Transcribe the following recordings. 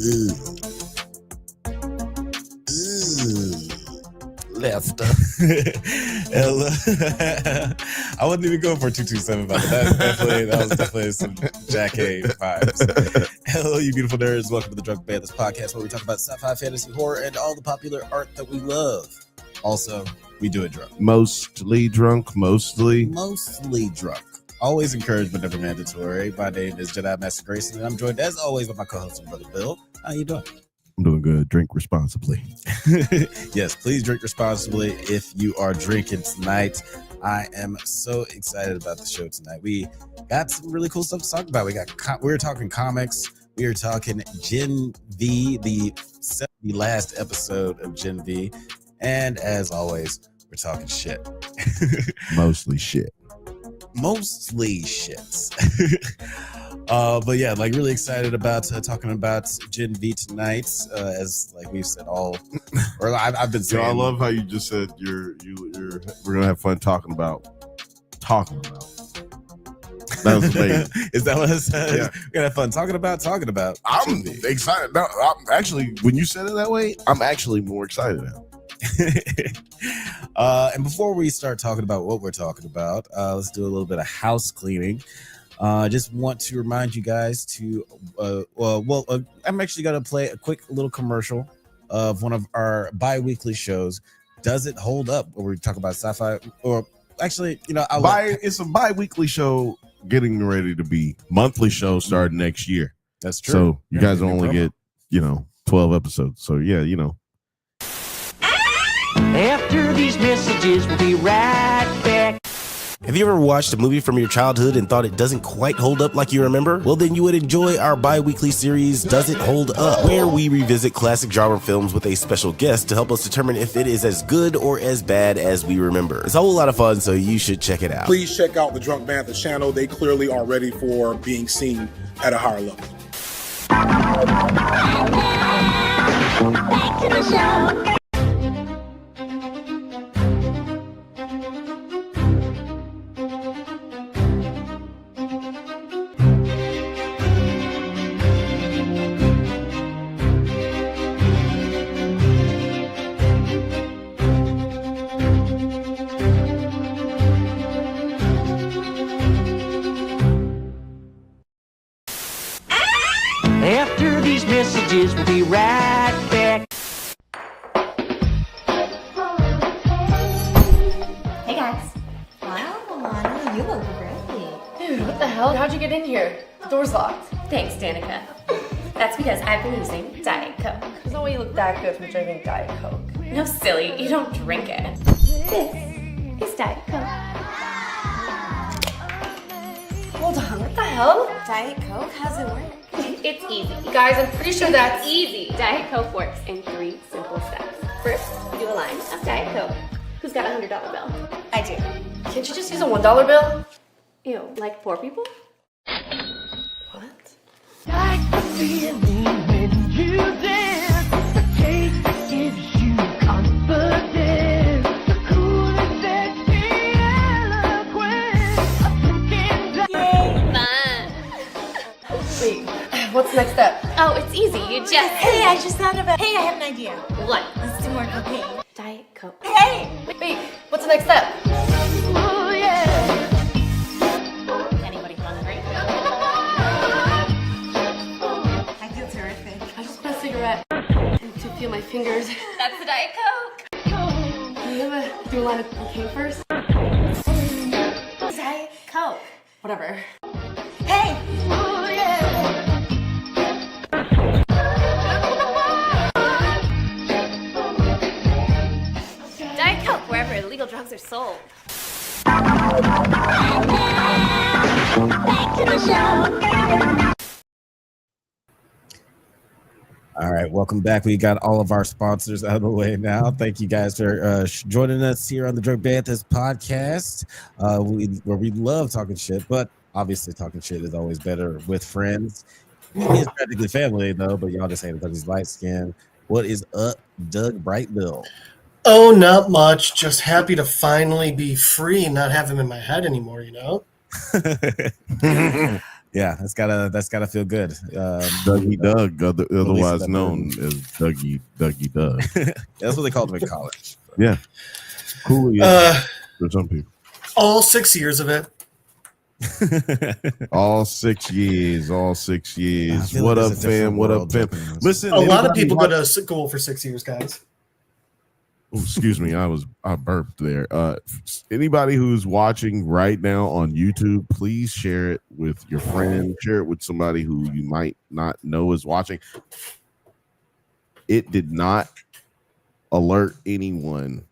Left. Hello. I wasn't even going for 227, but that was definitely some Jack A vibes. Hello, you beautiful nerds. Welcome to the Drunk Banthas podcast, where we talk about sci-fi, fantasy, horror, and all the popular art that we love. Also, we do it drunk. Mostly drunk. Mostly drunk. Always encouraged, but never mandatory. My name is Jedi Master Grayson, and I'm joined, as always, by my co-host, Brother Bill. How you doing? I'm doing good. Drink responsibly. Yes, please drink responsibly if you are drinking tonight. I am so excited about the show tonight. We got some really cool stuff to talk about. We're talking comics. We are talking Gen V, the last episode of Gen V. And as always, we're talking shit. Mostly shit. Mostly shits. But yeah, like really excited about talking about Gen V tonight. As like we've said I've been saying. I love how you just said we're gonna have fun talking about. That was amazing. Is that what it says? Yeah. We're gonna have fun talking about. I'm excited. No, I'm actually, when you said it that way, I'm actually more excited now. And before we start talking about what we're talking about, let's do a little bit of house cleaning. Just want to remind you guys to I'm actually going to play a quick little commercial of one of our bi-weekly shows. Does it hold up? Where we talk about sci-fi, or actually, it's a bi-weekly show getting ready to be monthly show starting next year. That's true. So you guys only get 12 episodes. So yeah, After these messages, we'll be right back. Have you ever watched a movie from your childhood and thought it doesn't quite hold up like you remember? Well, then you would enjoy our bi-weekly series, Does It Hold Up?, where we revisit classic genre films with a special guest to help us determine if it is as good or as bad as we remember. It's a whole lot of fun, so you should check it out. Please check out the Drunk Bantha channel. They clearly are ready for being seen at a higher level. Back to the show. After these messages, we'll be right back. Hey guys. Wow, Alana, you look great. Dude, what the hell? How'd you get in here? The door's locked. Thanks, Danica. That's because I've been using Diet Coke. There's no way you look that good from drinking Diet Coke. No, silly, you don't drink it. This is Diet Coke. Hold on, what the hell? Diet Coke? How's it work? It's easy. Guys, I'm pretty sure that's easy. Diet Coke works in 3 simple steps. First, do a line of Diet Coke. Who's got a $100 bill? I do. Can't you just use a $1 bill? Ew, like poor people? What? Like the feeling when you dance, the taste that gives you confidence, the cool and sexy eloquence of thinking Fun. Wait, what's the next step? Oh, it's easy. You just... Hey, I just thought of Hey, I have an idea. What? Let's do more cocaine. Diet Coke. Hey! Wait, what's the next step? oh yeah. Anybody hungry? I feel terrific. I just want a cigarette. And to feel my fingers. That's the Diet Coke. Can you ever do a line of cocaine first? Diet Coke. Whatever. Hey! Oh yeah. Diet Coke, wherever illegal drugs are sold. Back to the show. All right, welcome back. We got all of our sponsors out of the way now. Thank you guys for joining us here on the Drunk Banthas podcast, where we love talking shit, but obviously talking shit is always better with friends. He is practically family, though, but y'all just hate it because he's light skinned. What is up, Doug Brightbill? Oh, not much. Just happy to finally be free and not have him in my head anymore, you know? Yeah, that's gotta feel good. Dougie Doug, otherwise that known burden. as Dougie Doug. That's what they called him in college. Yeah, cool. For some people. All 6 years of it. All 6 years. What like up, there's a different fam? What up, world fam? Japanese. Listen, A lot of anybody people go watch- to school for 6 years, guys. Oh, excuse me, I burped there. Anybody who's watching right now on YouTube, please share it with your friend. Share it with somebody who you might not know is watching. It did not alert anyone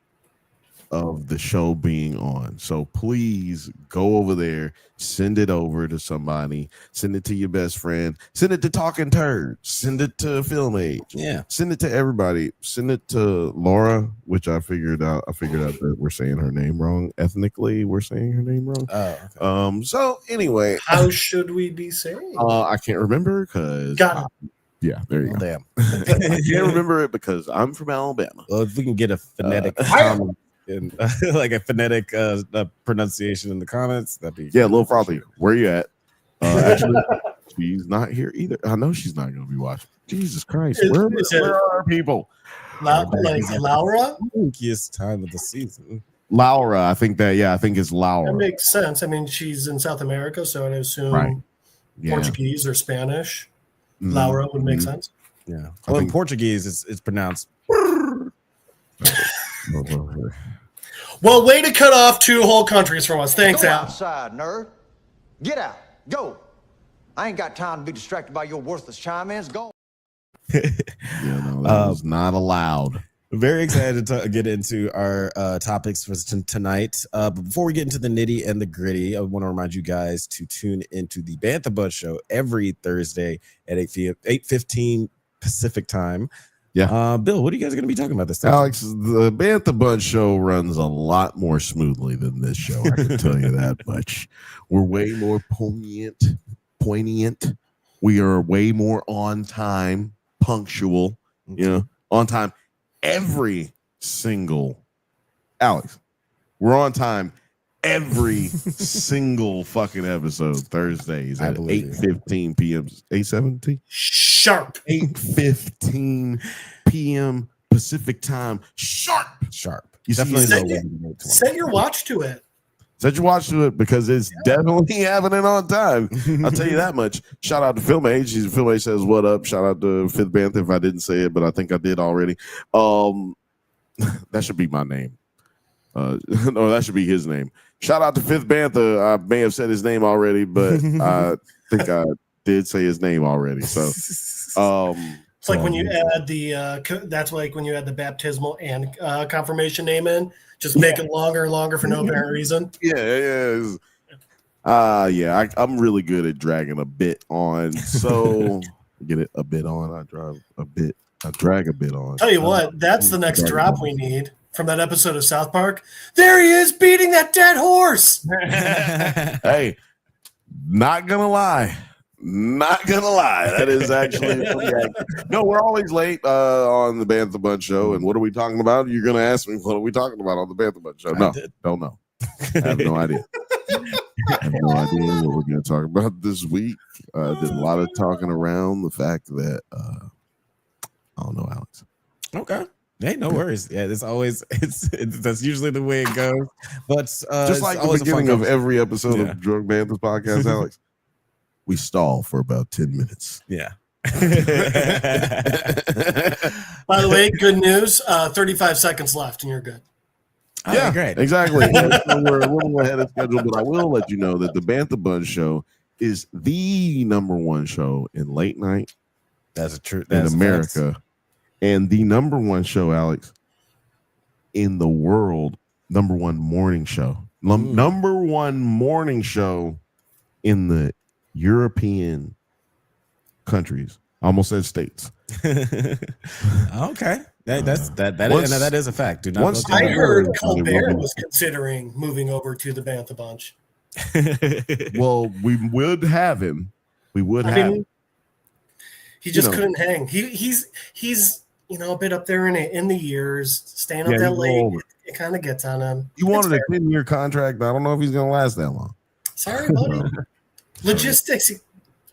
of the show being on. So please go over there, send it over to somebody, send it to your best friend, send it to Talking Turds, send it to Film Age. Yeah. Send it to everybody. Send it to Laura, which I figured out that we're saying her name wrong. Ethnically, we're saying her name wrong. Oh, okay. So anyway, How should we be saying? I can't remember because Got yeah, there you Oh, go. damn. I can't remember it because I'm from Alabama. Well, if we can get a phonetic comment in, like a phonetic pronunciation in the comments, that'd be Yeah, Lil Frothy, where you at? Actually, she's not here either. I know she's not going to be watching. Jesus Christ, where are our people? like Laura? Spookiest time of the season. Laura, I think it's Laura. That makes sense. I mean, she's in South America, so I'd assume Right. Yeah. Portuguese or Spanish. Mhm. Laura would make sense. Yeah. I Well, in think- Portuguese, it's pronounced. Well, way to cut off 2 whole countries from us. Thanks, Go Al. outside, nerd. Get out. Go. I ain't got time to be distracted by your worthless chime-ins. Go. Yeah, no, that was not allowed. Very excited to get into our topics for tonight. But before we get into the nitty and the gritty, I want to remind you guys to tune into the Bantha Buzz Show every Thursday at 8:15 Pacific time. Yeah. Bill, what are you guys going to be talking about this time? Alex, the Bantha Bunch show runs a lot more smoothly than this show. I can tell you that much. We're way more poignant. We are way more on time, punctual, on time. Every single Alex, we're on time every single fucking episode Thursdays at 8:15 p.m. 8:17 sharp 8:15 p.m. Pacific time sharp. You Definitely set your watch to it. Set your watch to it because it's definitely happening on time. I'll tell you that much. Shout out to Film Age. Film Age says what up. Shout out to Fifth Bantha if I didn't say it, but I think I did already. That should be my name. No, that should be his name. Shout out to Fifth Bantha. I may have said his name already, but I think I did say his name already. So it's like when you add that's like when you add the baptismal and confirmation name in. Just make it longer and longer for no apparent reason. Yeah. I'm really good at dragging a bit on. So get it a bit on. I drag a bit on. Tell you what, that's the next drop we need from that episode of South Park. There he is beating that dead horse. Hey, not gonna lie. That is actually no. We're always late on the Bantha Bunch show, and what are we talking about? You're gonna ask me what are we talking about on the Bantha Bunch show? No, don't know. I have no idea. I have no idea what we're gonna talk about this week. There's a lot of talking around the fact that I don't know, Alex. Okay. Hey, no worries. Yeah, it's always that's usually the way it goes. But just like the beginning of every episode of Drug Banthas podcast, Alex. We stall for about 10 minutes. Yeah. By the way, good news. 35 seconds left, and you're good. Yeah, great. Exactly. So we're a little ahead of schedule, but I will let you know that the Bantha Bunch show is the #1 show in late night. That's a true in America, and the #1 show, Alex, in the world. #1 morning show. #1 morning show in the European countries. I almost said states. Okay. That is a fact. I heard Colbert was considering moving over to the Bantha Bunch. Well, we would have him. We would have him. He just couldn't hang. He's a bit up there in the years, staying up that late. It kind of gets on him. He wanted a 10-year contract. I don't know if he's going to last that long. Sorry, buddy. Logistics.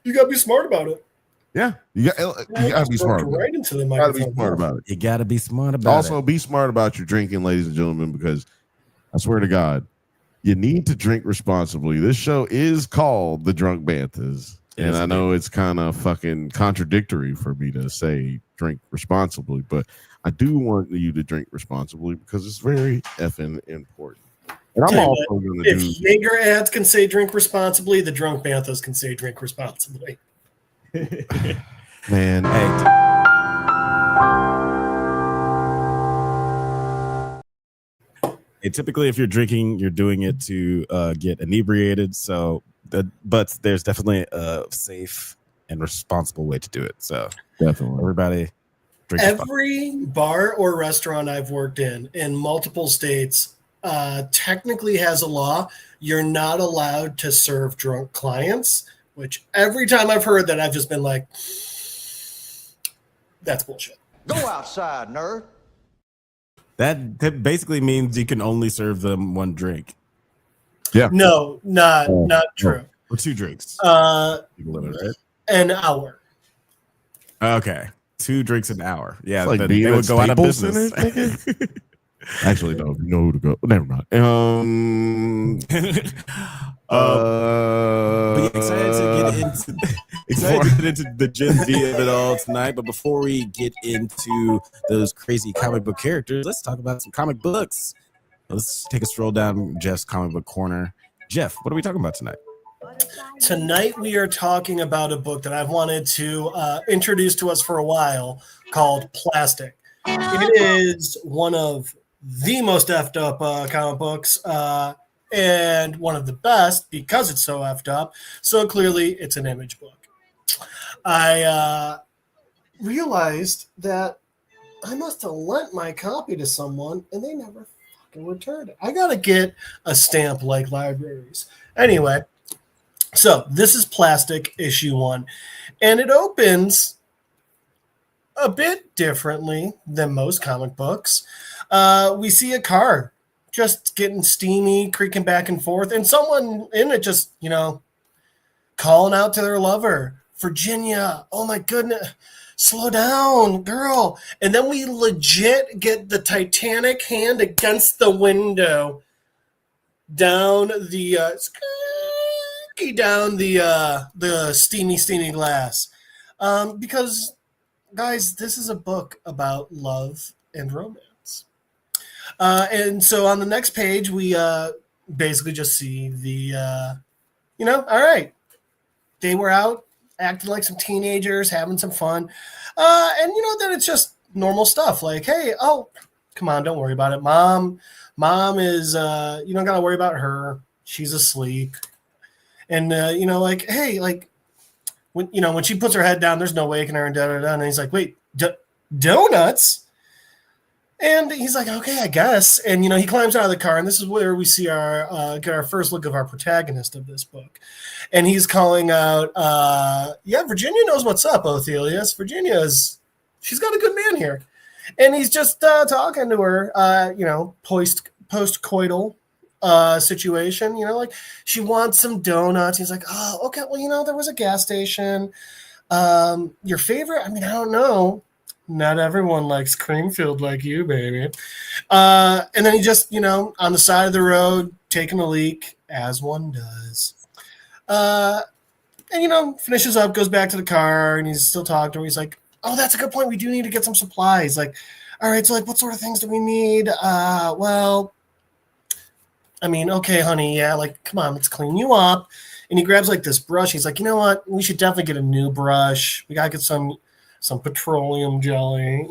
You gotta be smart about it. Yeah, you gotta be smart. Right into the You gotta be microphone. smart about it. You gotta be smart about Also, it. be smart about your drinking, ladies and gentlemen, because I swear to God, you need to drink responsibly. This show is called The Drunk Banthas. And I know it's kind of fucking contradictory for me to say drink responsibly, but I do want you to drink responsibly because it's very effing important. And I'm also going to do. If Jaeger ads can say drink responsibly, the Drunk Banthas can say drink responsibly. Man, typically, if you're drinking, you're doing it to get inebriated. But there's definitely a safe and responsible way to do it. So definitely, everybody, drink every bar or restaurant I've worked in multiple states technically has a law. You're not allowed to serve drunk clients. Which every time I've heard that, I've just been like, "That's bullshit." Go outside, nerd. That basically means you can only serve them one drink. Yeah. No, not true. Or 2 drinks. Right? An hour. Okay. 2 drinks an hour. Yeah. Like they would go out of business. Actually, no. You know who to go. Never mind. But excited to get into the Gen V of it all tonight. But before we get into those crazy comic book characters, let's talk about some comic books. Let's take a stroll down Jeff's comic book corner. Jeff, what are we talking about tonight? Tonight we are talking about a book that I've wanted to introduce to us for a while called Plastic. It is one of the most effed up comic books and one of the best because it's so effed up. So clearly it's an Image book. I realized that I must have lent my copy to someone and they never fucking returned it. I got to get a stamp like libraries. Anyway, so this is Plastic issue 1, and it opens a bit differently than most comic books. We see a car just getting steamy, creaking back and forth, and someone in it just, calling out to their lover, Virginia, oh my goodness, slow down, girl. And then we legit get the Titanic hand against the window down the steamy glass. Because, guys, this is a book about love and romance. And so on the next page, we basically just see the, all right, they were out acting like some teenagers, having some fun. And, then it's just normal stuff like, hey, oh, come on, don't worry about it. Mom is, you don't got to worry about her. She's asleep. And, hey, when she puts her head down, there's no waking her and da-da-da. And he's like, wait, donuts? And he's like, okay, I guess. And, he climbs out of the car. And this is where we see get our first look of our protagonist of this book. And he's calling out, Virginia knows what's up, Othelius. She's got a good man here. And he's just talking to her, post-coital situation, like she wants some donuts. He's like, oh, okay, well, there was a gas station. Your favorite? I mean, I don't know. Not everyone likes cream filled like you, baby. And then he just, on the side of the road, taking a leak, as one does. And, finishes up, goes back to the car, and he's still talking to her. He's like, oh, that's a good point. We do need to get some supplies. Like, all right, so, what sort of things do we need? Well, I mean, okay, honey, yeah, come on, let's clean you up. And he grabs, this brush. He's like, you know what? We should definitely get a new brush. We got to get some petroleum jelly,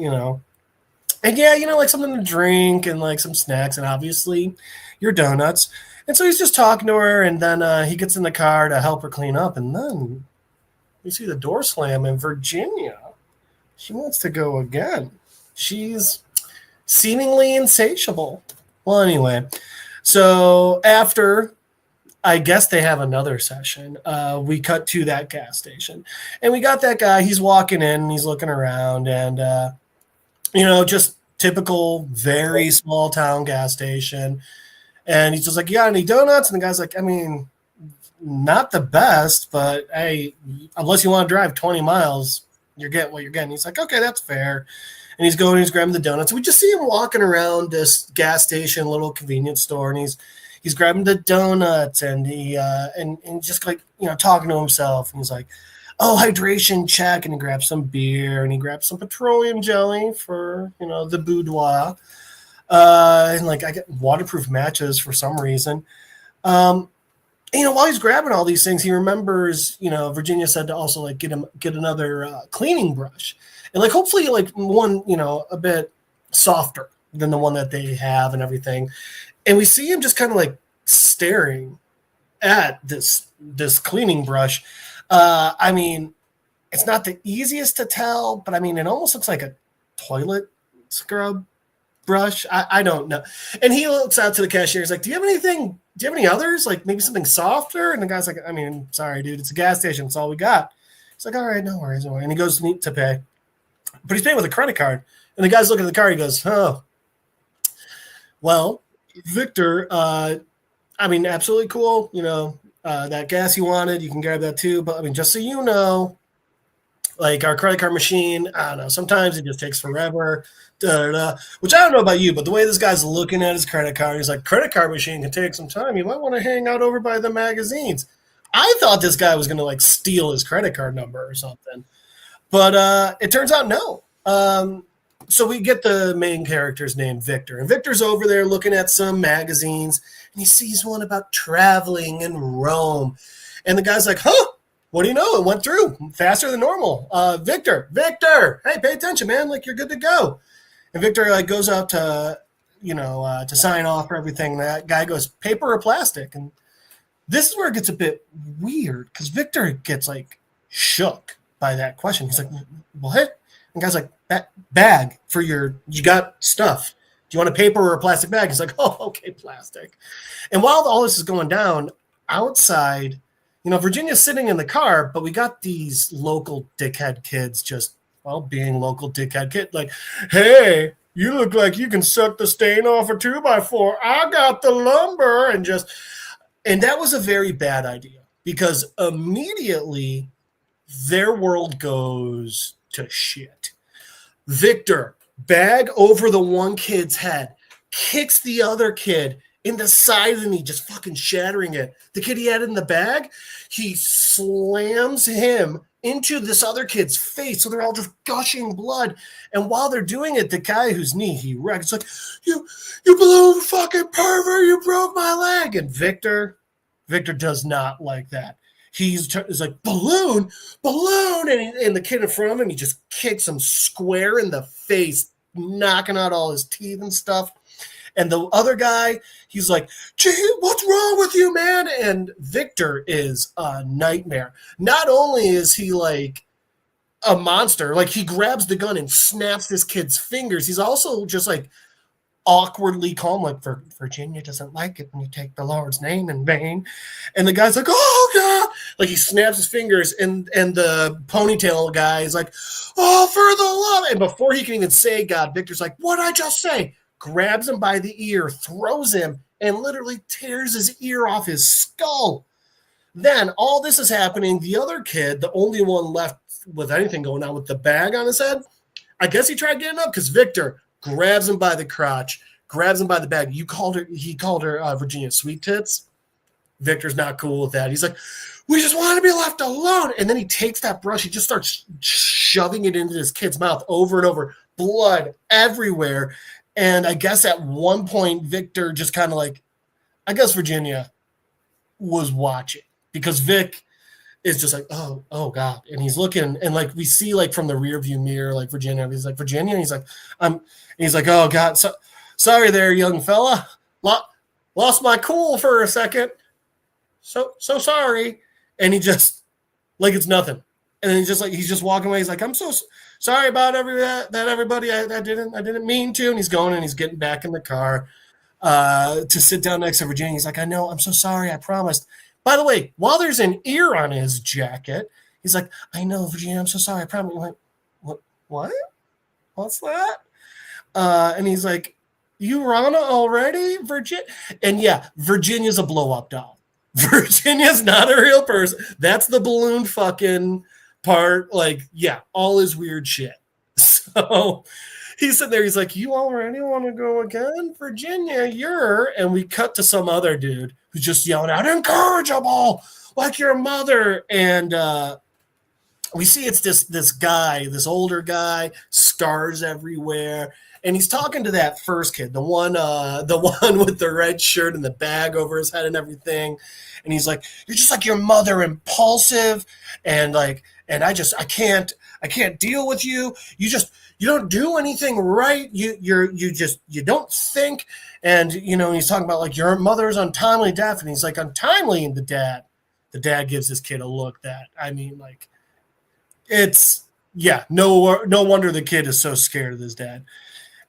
And, yeah, something to drink and, some snacks and obviously your donuts. And so he's just talking to her, and then he gets in the car to help her clean up. And then you see the door slam, and Virginia, she wants to go again. She's seemingly insatiable. Well, anyway, so after, I guess they have another session, we cut to that gas station. And we got that guy, he's walking in, and he's looking around, and, just typical, very small town gas station. And he's just like, you got any donuts? And the guy's like, I mean, not the best, but hey, unless you want to drive 20 miles, you're getting what you're getting. He's like, okay, that's fair. And he's grabbing the donuts. We just see him walking around this gas station, little convenience store, and he's grabbing the donuts, and he and just like, talking to himself. And he's like, oh, hydration check, and he grabs some beer, and he grabs some petroleum jelly for the boudoir, and like I get waterproof matches for some reason. While he's grabbing all these things, he remembers, Virginia said to also like get another cleaning brush, and like hopefully like one, a bit softer than the one that they have and everything. And we see him just kind of like staring at this cleaning brush. I mean, it's not the easiest to tell, but I mean, it almost looks like a toilet scrub brush. I don't know. And he looks out to the cashier. He's like, do you have any others? Like maybe something softer? And the guy's like, I mean, sorry, dude, it's a gas station. It's all we got. He's like, all right, no worries. And he goes to pay. But he's paying with a credit card. And the guy's looking at the car. He goes, oh, well, Victor, I mean, absolutely cool. That gas you wanted, you can grab that too. But I mean, just so you know, like our credit card machine, I don't know, sometimes it just takes forever. Which I don't know about you, but the way this guy's looking at his credit card, he's like, credit card machine can take some time. You might want to hang out over by the magazines. I thought this guy was going to like steal his credit card number or something. But it turns out no. So we get the main character's name, Victor. And Victor's over there looking at some magazines, and he sees one about traveling in Rome. And the guy's like, huh? What do you know? It went through faster than normal. Victor, hey, pay attention, man. Like, you're good to go. And Victor like goes out to, to sign off for everything. That guy goes, paper or plastic? And this is where it gets a bit weird because Victor gets like shook by that question. He's like, what? And the guy's like, bag for you got stuff. Do you want a paper or a plastic bag? He's like, oh, okay, plastic. And while all this is going down outside, Virginia's sitting in the car, but we got these local dickhead kids just, being local dickhead kid, like, hey, you look like you can suck the stain off a 2x4. I got the lumber. And that was a very bad idea because immediately their world goes to shit. Victor, bag over the one kid's head, kicks the other kid in the side of the knee, just fucking shattering it. The kid he had in the bag, he slams him into this other kid's face, so they're all just gushing blood. And while they're doing it, the guy whose knee he wrecked, it's like, you balloon fucking pervert, you broke my leg. And Victor does not like that. He's like, balloon, and the kid in front of him, he just kicks him square in the face, knocking out all his teeth and stuff. And the other guy, he's like, gee, what's wrong with you, man? And Victor is a nightmare. Not only is he like a monster, like he grabs the gun and snaps this kid's fingers, he's also just like awkwardly calm, like, Virginia doesn't like it when you take the Lord's name in vain. And the guy's like, oh, God. Like he snaps his fingers, and the ponytail guy is like, oh, for the love. And before he can even say God, Victor's like, what'd I just say? Grabs him by the ear, throws him, and literally tears his ear off his skull. Then all this is happening. The other kid, the only one left with anything going on with the bag on his head, I guess he tried getting up because Victor grabs him by the crotch, grabs him by the bag. He called her Virginia Sweet Tits. Victor's not cool with that. He's like, we just want to be left alone. And then he takes that brush. He just starts shoving it into this kid's mouth over and over, blood everywhere. And I guess at one point, Victor just kind of like, I guess Virginia was watching because Vic is just like, oh God. And he's looking, and like we see like from the rear view mirror, like Virginia, he's like, Virginia, and he's like, oh God, sorry there, young fella. Lost my cool for a second. So sorry. And he just, like it's nothing. And then he's just walking away. He's like, I'm so sorry about everybody. I didn't mean to. And he's going and he's getting back in the car to sit down next to Virginia. He's like, I know, I'm so sorry. I promised. By the way, while there's an ear on his jacket, he's like, I know, Virginia, I'm so sorry. I promise. You're like, what? What's that? And he's like, you Rana already, Virginia? And yeah, Virginia's a blow-up doll. Virginia's not a real person. That's the balloon fucking part. Like, yeah, all is weird shit. So he's sitting there. He's like, you already want to go again? Virginia, you're. And we cut to some other dude who's just yelling out, incorrigible, like your mother. And we see it's this guy, this older guy, scars everywhere. And he's talking to that first kid, the one with the red shirt and the bag over his head and everything. And he's like, you're just like your mother, impulsive, and like, and I can't deal with you. You don't do anything right. You don't think. And he's talking about like your mother's untimely death, and he's like untimely. And the dad gives this kid a look that, I mean, like, it's no wonder the kid is so scared of his dad.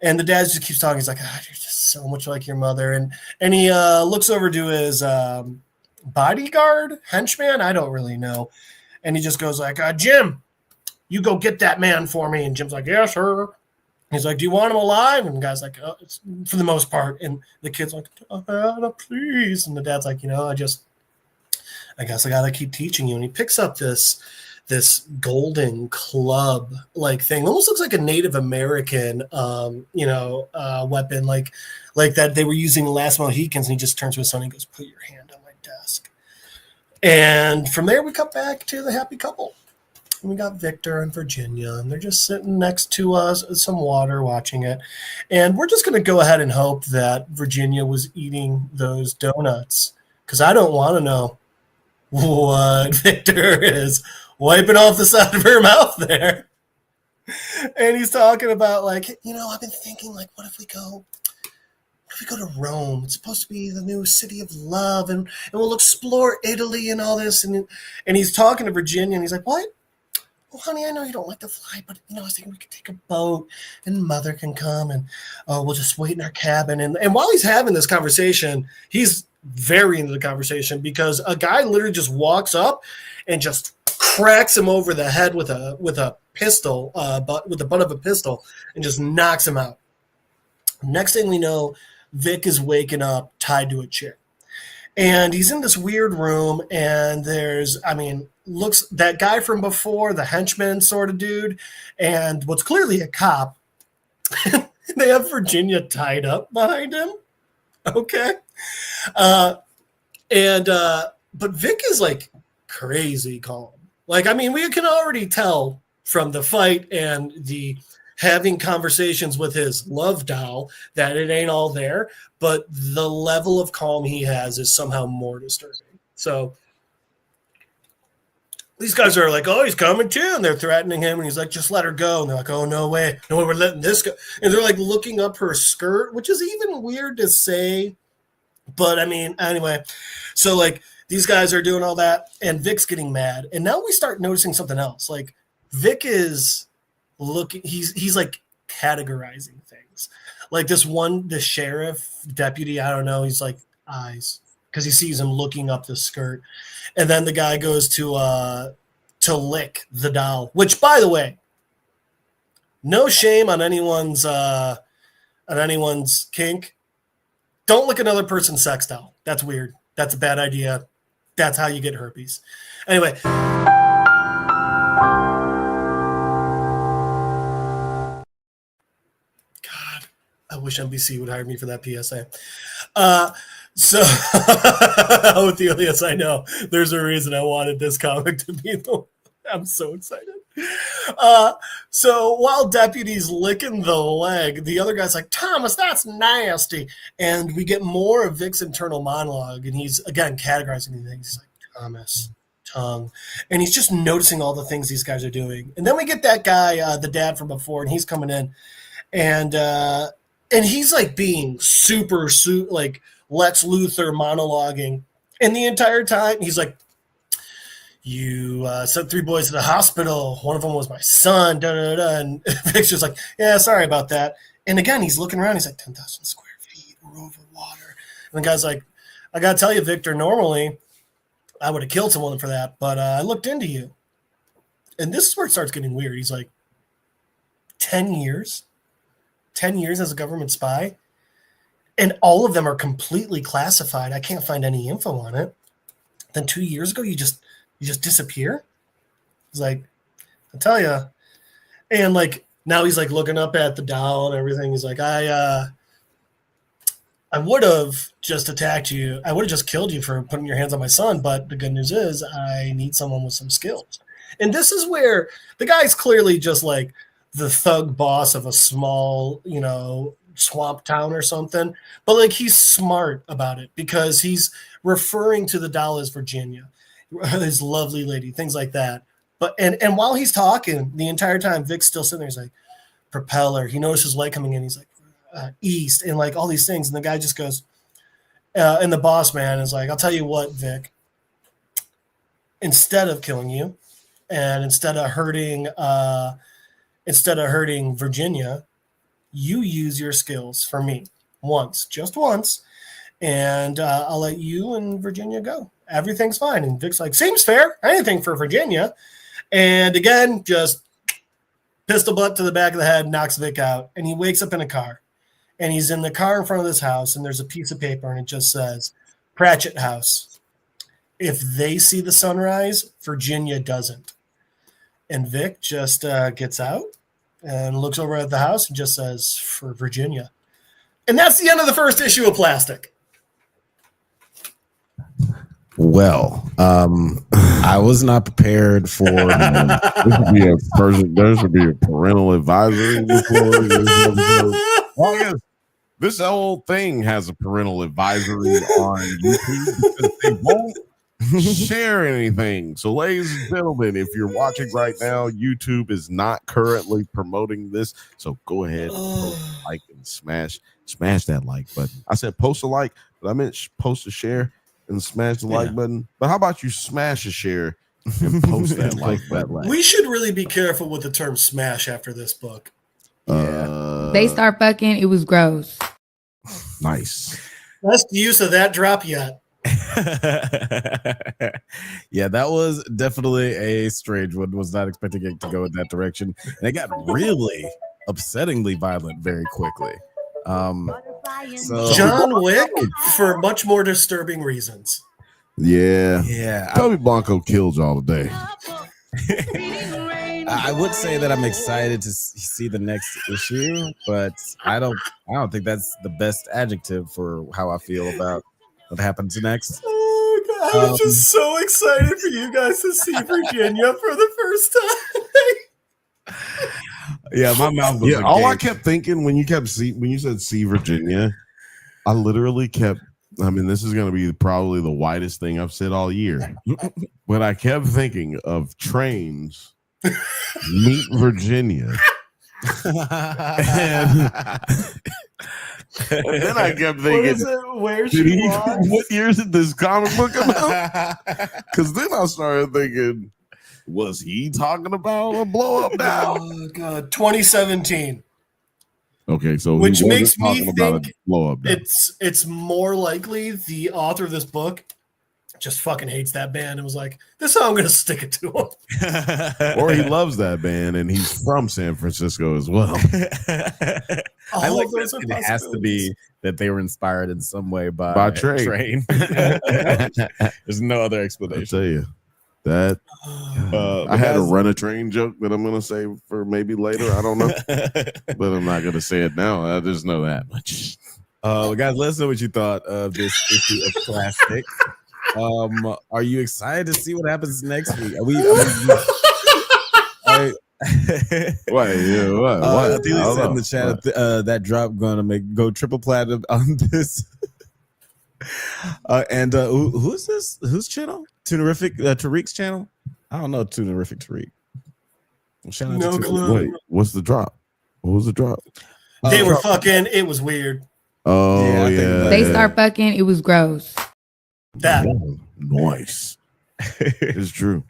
And the dad just keeps talking. He's like, you're just so much like your mother. And he looks over to his bodyguard, henchman, I don't really know. And he just goes like, Jim, you go get that man for me. And Jim's like, yeah, sure. He's like, do you want him alive? And the guy's like, it's for the most part. And the kid's like, please. And the dad's like, I guess I got to keep teaching you. And he picks up this golden club like thing. Almost looks like a Native American, weapon, like that they were using the last Mohicans. And he just turns to his son and goes, put your hand on my desk. And from there, we cut back to the happy couple. And we got Victor and Virginia, and they're just sitting next to us with some water watching it. And we're just going to go ahead and hope that Virginia was eating those donuts, because I don't want to know what Victor is wiping off the side of her mouth there. And he's talking about, like, I've been thinking, like, what if we go to Rome? It's supposed to be the new city of love, and we'll explore Italy and all this. And he's talking to Virginia, and he's like, what? Well, honey, I know you don't like to fly, but, I was thinking we could take a boat, and Mother can come, and we'll just wait in our cabin. And while he's having this conversation, he's very into the conversation, because a guy literally just walks up and just cracks him over the head with a pistol, with the butt of a pistol, and just knocks him out. Next thing we know, Vic is waking up tied to a chair. And he's in this weird room, and looks that guy from before, the henchman sort of dude, and what's clearly a cop. They have Virginia tied up behind him. Okay. But Vic is like crazy calm. Like, we can already tell from the fight and the having conversations with his love doll that it ain't all there, but the level of calm he has is somehow more disturbing. So these guys are like, oh, he's coming too, and they're threatening him, and he's like, just let her go. And they're like, oh, no way, we're letting this go. And they're like looking up her skirt, which is even weird to say, but anyway. So like these guys are doing all that, and Vic's getting mad, and now we start noticing something else. Like Vic is looking, he's like categorizing things. Like the sheriff deputy, I don't know, he's like eyes, because he sees him looking up the skirt. And then the guy goes to lick the doll, which, by the way, no shame on anyone's kink. Don't lick another person's sex doll. That's weird. That's a bad idea. That's how you get herpes. Anyway. I wish NBC would hire me for that PSA. So, with Elias, I know there's a reason I wanted this comic to be the. I'm so excited. So while Deputy's licking the leg, the other guy's like, Thomas, that's nasty. And we get more of Vic's internal monologue, and he's, again, categorizing these things. He's like, Thomas, tongue. And he's just noticing all the things these guys are doing. And then we get that guy, the dad from before, and he's coming in. And he's like being super like Lex Luthor monologuing. And the entire time, he's like, you sent 3 boys to the hospital. One of them was my son. Da, da, da. And Vic's just like, yeah, sorry about that. And again, he's looking around. He's like, 10,000 square feet. We're over water. And the guy's like, I got to tell you, Victor, normally I would have killed someone for that, but I looked into you. And this is where it starts getting weird. He's like, 10 years? 10 years as a government spy? And all of them are completely classified. I can't find any info on it. Then 2 years ago, you just disappear. He's like, I tell you, and like now he's like looking up at the doll and everything. He's like, I would have just attacked you. I would have just killed you for putting your hands on my son. But the good news is I need someone with some skills. And this is where the guy's clearly just like the thug boss of a small, swamp town or something. But like he's smart about it because he's referring to the doll as Virginia, this lovely lady, things like that. But and while he's talking the entire time, Vic's still sitting there. He's like, propeller. He notices light coming in. He's like, east, and like all these things. And the guy just goes, and the boss man is like, I'll tell you what, Vic, instead of killing you and instead of hurting Virginia, you use your skills for me just once, and I'll let you and Virginia go. Everything's fine. And Vic's like, seems fair. Anything for Virginia. And again, just pistol butt to the back of the head, knocks Vic out, and he wakes up in a car. And he's in the car in front of this house, and there's a piece of paper, and it just says, Pratchett House. If they see the sunrise, Virginia doesn't. And Vic just gets out and looks over at the house and just says, for Virginia. And that's the end of the first issue of Plastic. Well, I was not prepared for there should be a parental advisory before this episode. Oh, yes. This whole thing has a parental advisory on YouTube because they won't share anything. So, ladies and gentlemen, if you're watching right now, YouTube is not currently promoting this. So go ahead, post a like and smash that like button. I said post a like, but I meant post a share and smash the like button. But how about you smash a share and post that like button? We should really be careful with the term smash after this book. They start fucking. It was gross. Nice. Best use of that drop yet. Yeah, that was definitely a strange one. Was not expecting it to go in that direction, and it got really upsettingly violent very quickly. So John Wick for much more disturbing reasons. Yeah. Toby Blanco kills all the day. I would say that I'm excited to see the next issue, but I don't think that's the best adjective for how I feel about what happens next. Oh God, I'm just so excited for you guys to see Virginia for the first time. Yeah, my mouth was all I kept thinking when you said see Virginia, I literally kept, this is going to be probably the widest thing I've said all year, but I kept thinking of trains meet Virginia. and then I kept thinking, what year did this comic book come out? Because then I started thinking, was he talking about a blow up now? Oh God, 2017. Okay, so which makes me think blow up. It's more likely the author of this book just fucking hates that band and was like, this is how I'm going to stick it to him. Or he loves that band and he's from San Francisco as well. I like that it has to be that they were inspired in some way by train. There's no other explanation. I'll tell you that I had a run a train joke that I'm going to say for maybe later. I don't know, but I'm not going to say it now. I just know that much. Guys, let us know what you thought of this issue of Plastic. Are you excited to see what happens next week? What? I think they said in the chat that drop gonna go triple platinum on this. And who's this? Whose channel? Tunerific Tariq's channel? I don't know Tunerific Tariq. Shout out no to clue. Wait, what's the drop? What was the drop? They were fucking. It was weird. Oh yeah. They start fucking. It was gross. That nice. It's true.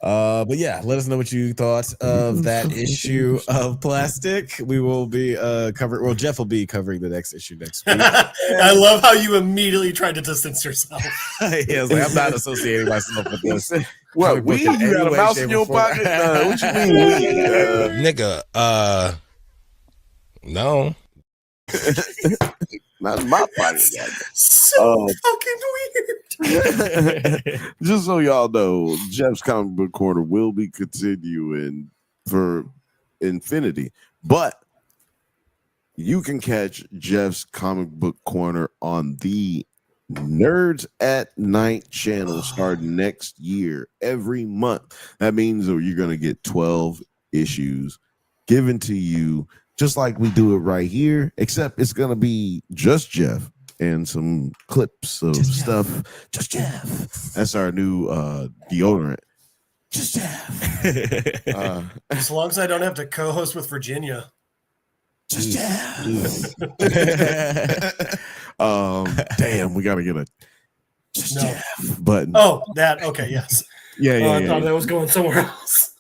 But yeah, let us know what you thought of that issue of Plastic. We will be covering. Well, Jeff will be covering the next issue next week. I love how you immediately tried to distance yourself. Yeah, like, I'm not associating myself with this. What? You got a mouse in your pocket? What you mean? Nigga, no. Not my pocket. So fucking weird. Just so y'all know, Jeff's comic book corner will be continuing for infinity, but you can catch Jeff's comic book corner on the Nerds at Night channel starting next year every month. That means that you're going to get 12 issues given to you just like we do it right here, except it's going to be just Jeff and some clips of just stuff. Jeff. Just Jeff. That's our new deodorant. Just Jeff. As long as I don't have to co-host with Virginia. Just Jeff. Damn, we got to get a just Jeff button. Oh, that. Okay, yes. Yeah. I thought that was going somewhere else.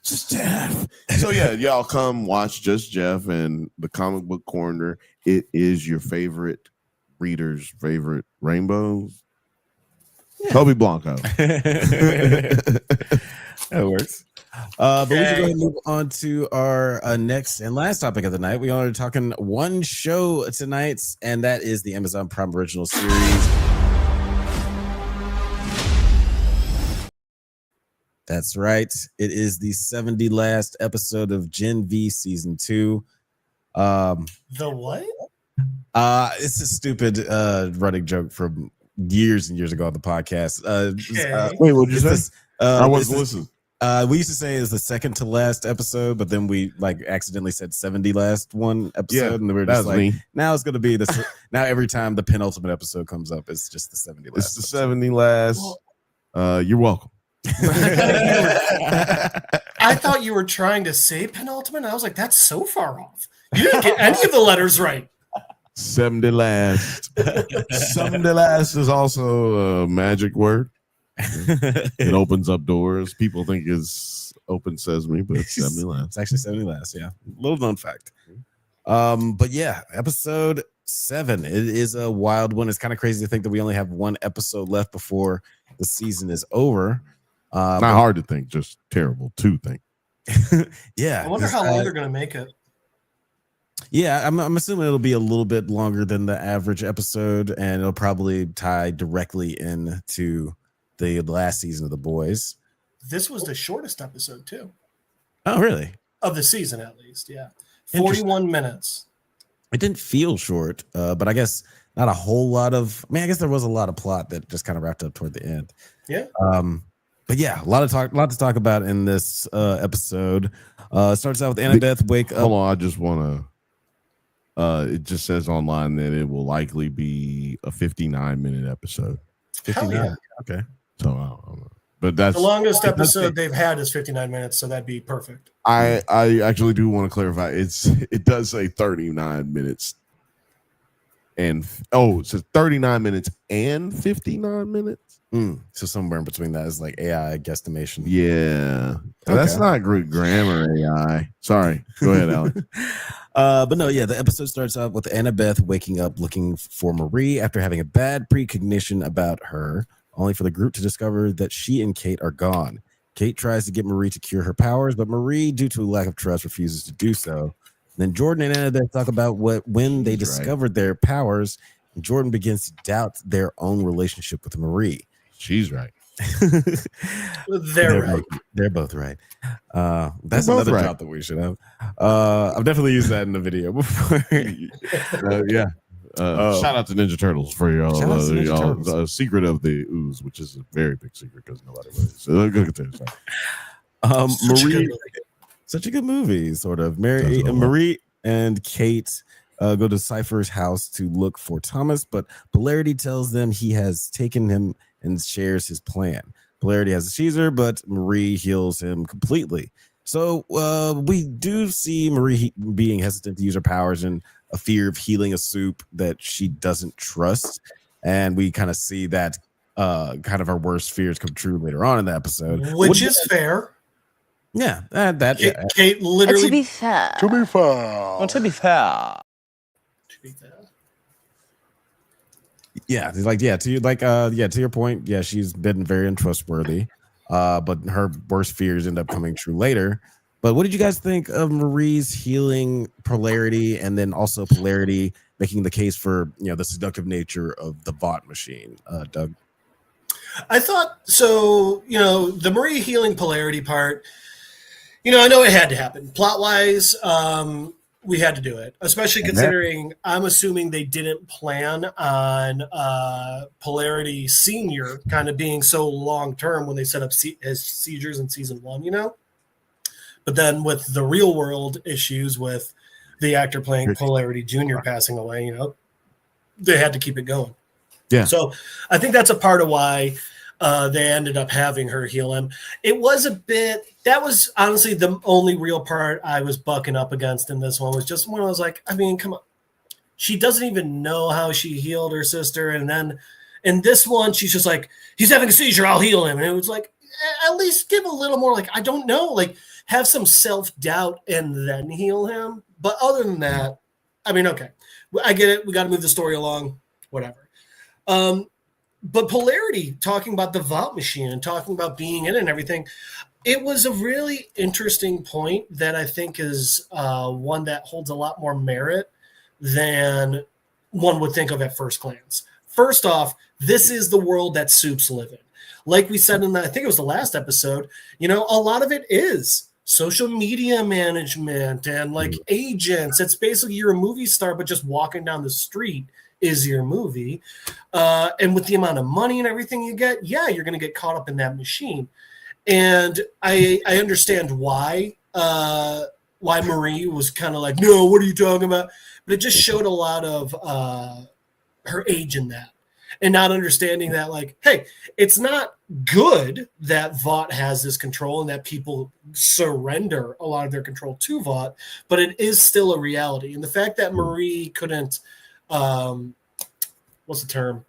Just Jeff. So yeah, y'all come watch Just Jeff and the comic book corner. It is your favorite reader's favorite rainbow. Yeah. Kobe Blanco. That works. But we should go ahead and move on to our next and last topic of the night. We are talking one show tonight, and that is the Amazon Prime original series. That's right. It is the 70 last episode of Gen V season 2. The what? It's a stupid running joke from years and years ago on the podcast. Wait, what did you say? I wasn't listening. We used to say it's the second to last episode, but then we like accidentally said 70 last one episode, and we were just like, me. Now it's going to be this. Now every time the penultimate episode comes up, it's just the 70 last. It's the 70 last. You're welcome. I thought you were trying to say penultimate. I was like, that's so far off. You didn't get any of the letters right. 70 last. 70 last is also a magic word. It opens up doors. People think it's open sesame, but it's 70 last. It's actually 70 last. Yeah, little known fact. But yeah, episode 7. It is a wild one. It's kind of crazy to think that we only have one episode left before the season is over. Not hard to think, just terrible to think. Yeah, I wonder how long they're going to make it. Yeah, I'm assuming it'll be a little bit longer than the average episode, and it'll probably tie directly into the last season of The Boys. This was the shortest episode too. Oh, really? Of the season, at least. Yeah, 41 minutes. It didn't feel short, but I guess not a whole lot of. I mean, I guess there was a lot of plot that just kind of wrapped up toward the end. Yeah. But yeah, a lot to talk about in this episode. It starts out with Annabeth wake up. Hold on, I just want to. It just says online that it will likely be a 59-minute episode. 59. Yeah. Okay. So I don't know. But that's the longest episode they've had is 59 minutes, so that'd be perfect. I actually do want to clarify. It does say 39 minutes. And it says 39 minutes and 59 minutes. So somewhere in between that is like AI guesstimation. Yeah. Okay. That's not great grammar AI. Sorry. Go ahead, Alex. But no, yeah, the episode starts out with Annabeth waking up looking for Marie after having a bad precognition about her, only for the group to discover that she and Kate are gone. Kate tries to get Marie to cure her powers, but Marie, due to a lack of trust, refuses to do so. Then Jordan and Annabeth talk about when they discovered their powers, and Jordan begins to doubt their own relationship with Marie. She's right. They're right. They're both right. That's another doubt that we should have. I've definitely used that in the video before. Yeah. Shout out to Ninja Turtles for y'all secret of the ooze, which is a very big secret because nobody knows. So go continue. Marie, such a good movie, sort of. Marie and Kate go to Cypher's house to look for Thomas, but Polarity tells them he has taken him and shares his plan. Polarity has a seizure, but Marie heals him completely. So we do see Marie being hesitant to use her powers and a fear of healing a soup that she doesn't trust. And we kind of see that kind of our worst fears come true later on in the episode. Which is fair. Yeah. Kate literally... To be fair. To be fair. Yeah, to your point, yeah, she's been very untrustworthy, but her worst fears end up coming true later. But what did you guys think of Marie's healing Polarity, and then also Polarity making the case for the seductive nature of the Vought machine. Doug, I thought so. The Marie healing polarity part. I know it had to happen plot wise. We had to do it, especially considering I'm assuming they didn't plan on Polarity Senior kind of being so long term when they set up his seizures in season 1, But then with the real world issues with the actor playing Polarity Junior passing away, they had to keep it going. Yeah. So I think that's a part of why they ended up having her heal him. It was that was honestly the only real part I was bucking up against in this one, was just when I was like, I mean, come on. She doesn't even know how she healed her sister. And then in this one, she's just like, he's having a seizure, I'll heal him. And it was like, at least give a little more, like, I don't know, like have some self-doubt and then heal him. But other than that, I mean, okay, I get it. We got to move the story along, whatever. But Polarity, talking about the Vought machine and talking about being in it and everything, it was a really interesting point that I think is one that holds a lot more merit than one would think of at first glance. First off, this is the world that Soups live in. Like we said I think it was the last episode, a lot of it is social media management and like agents. It's basically you're a movie star, but just walking down the street is your movie. And with the amount of money and everything you get, you're going to get caught up in that machine. And I understand why Marie was kind of like, no, what are you talking about? But it just showed a lot of her age in that, and not understanding that, like, hey, it's not good that Vought has this control and that people surrender a lot of their control to Vought, but it is still a reality. And the fact that Marie couldn't, what's the term?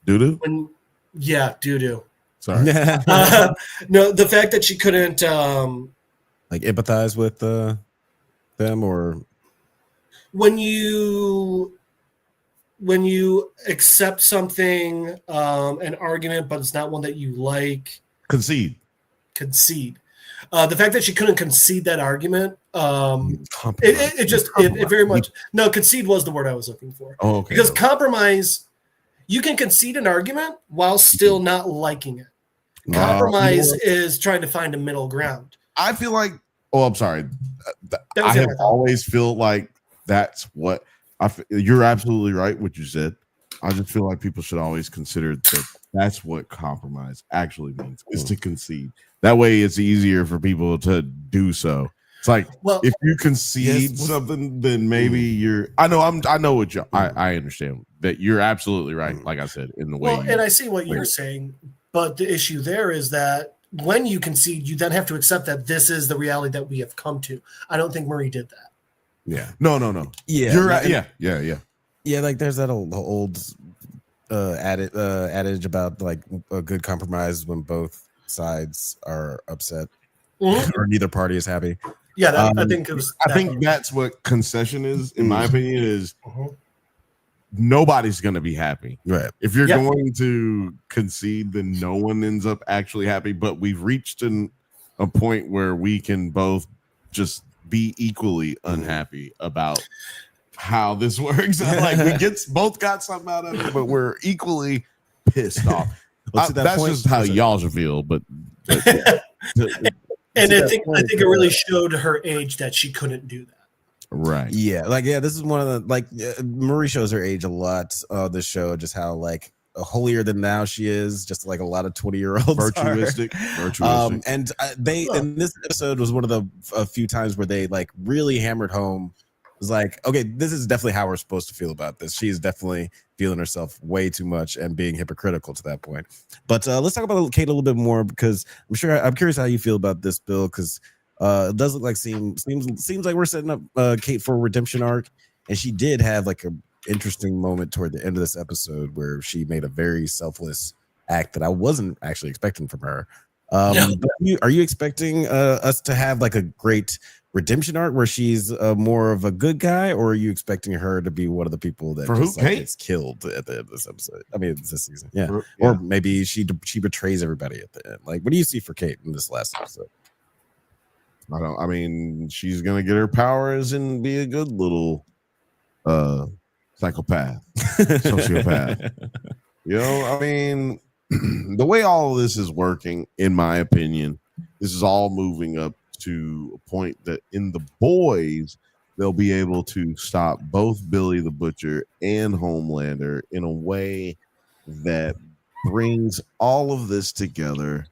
Doo-doo? Doo-doo. Sorry. No, the fact that she couldn't like empathize with them, or when you accept something, an argument, but it's not one that you like. Concede. The fact that she couldn't concede that argument, it very much. No, concede was the word I was looking for. Oh, okay. Because compromise, you can concede an argument while still not liking it. Compromise is trying to find a middle ground. I feel like, I'm sorry. I have always felt like that's what you're absolutely right what you said. I just feel like people should always consider that that's what compromise actually means, is to concede. That way it's easier for people to do so. It's like, if you concede something, then maybe I know what I understand that you're absolutely right. Like I said, in the way. And I see what you're saying, but the issue there is that when you concede, you then have to accept that this is the reality that we have come to. I don't think Marie did that. Yeah. No. Yeah. You're right. Yeah. Yeah, like there's that old adage about like a good compromise when both sides are upset or neither party is happy. Yeah, I think it was. I think that's what concession is, in my opinion. Is nobody's going to be happy, right? If you're going to concede, then no one ends up actually happy. But we've reached a point where we can both just be equally unhappy about how this works. Like we both got something out of it, but we're equally pissed off. That's just how y'all should feel. But and I think it really showed her age that she couldn't do that. Right. Yeah. This is one of the Marie shows her age a lot. This show, just how like holier than thou she is, just like a lot of 20-year-olds virtuistic. And and this episode was one of the few times where they like really hammered home. It was like, okay, this is definitely how we're supposed to feel about this. She's definitely feeling herself way too much and being hypocritical to that point. But let's talk about Kate a little bit more, because I'm curious how you feel about this, Bill, because it does look like seems like we're setting up Kate for a redemption arc, and she did have like a interesting moment toward the end of this episode where she made a very selfless act that I wasn't actually expecting from her. Are you expecting us to have like a great redemption arc where she's more of a good guy, or are you expecting her to be one of the people that gets killed at the end of this episode? I mean, this season, or maybe she betrays everybody at the end. Like, what do you see for Kate in this last episode? I mean, she's gonna get her powers and be a good little psychopath, sociopath. You know, I mean, the way all of this is working, in my opinion, this is all moving up to a point that in the boys, they'll be able to stop both Billy the Butcher and Homelander in a way that brings all of this together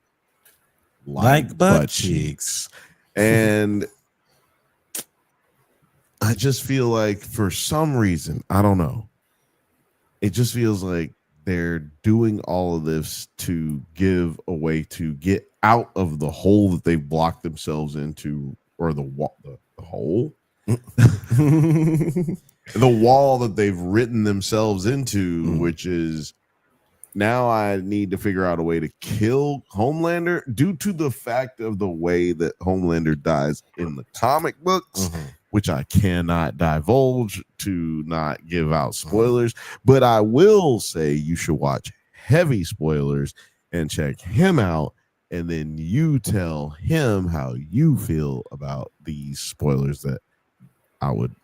like butt cheeks. And I just feel like for some reason, I don't know, it just feels like they're doing all of this to give a way to get out of the hole that they've blocked themselves into, or the hole, the wall that they've written themselves into, which is now I need to figure out a way to kill Homelander due to the fact of the way that Homelander dies in the comic books, which I cannot divulge to not give out spoilers. But I will say you should watch heavy spoilers and check him out. And then you tell him how you feel about these spoilers that I would,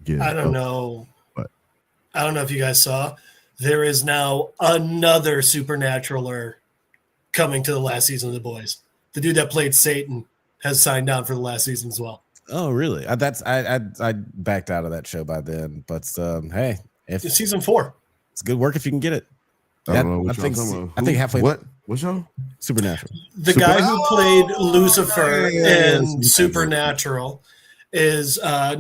give. I don't know. But I don't know if you guys saw. There is now another Supernatural'er coming to the last season of The Boys. The dude that played Satan has signed on for the last season as well. Oh, really? I backed out of that show by then. But hey, if it's season 4, it's good work if you can get it. I don't know what I think halfway. What show? Supernatural. The guy who played Lucifer in Supernatural is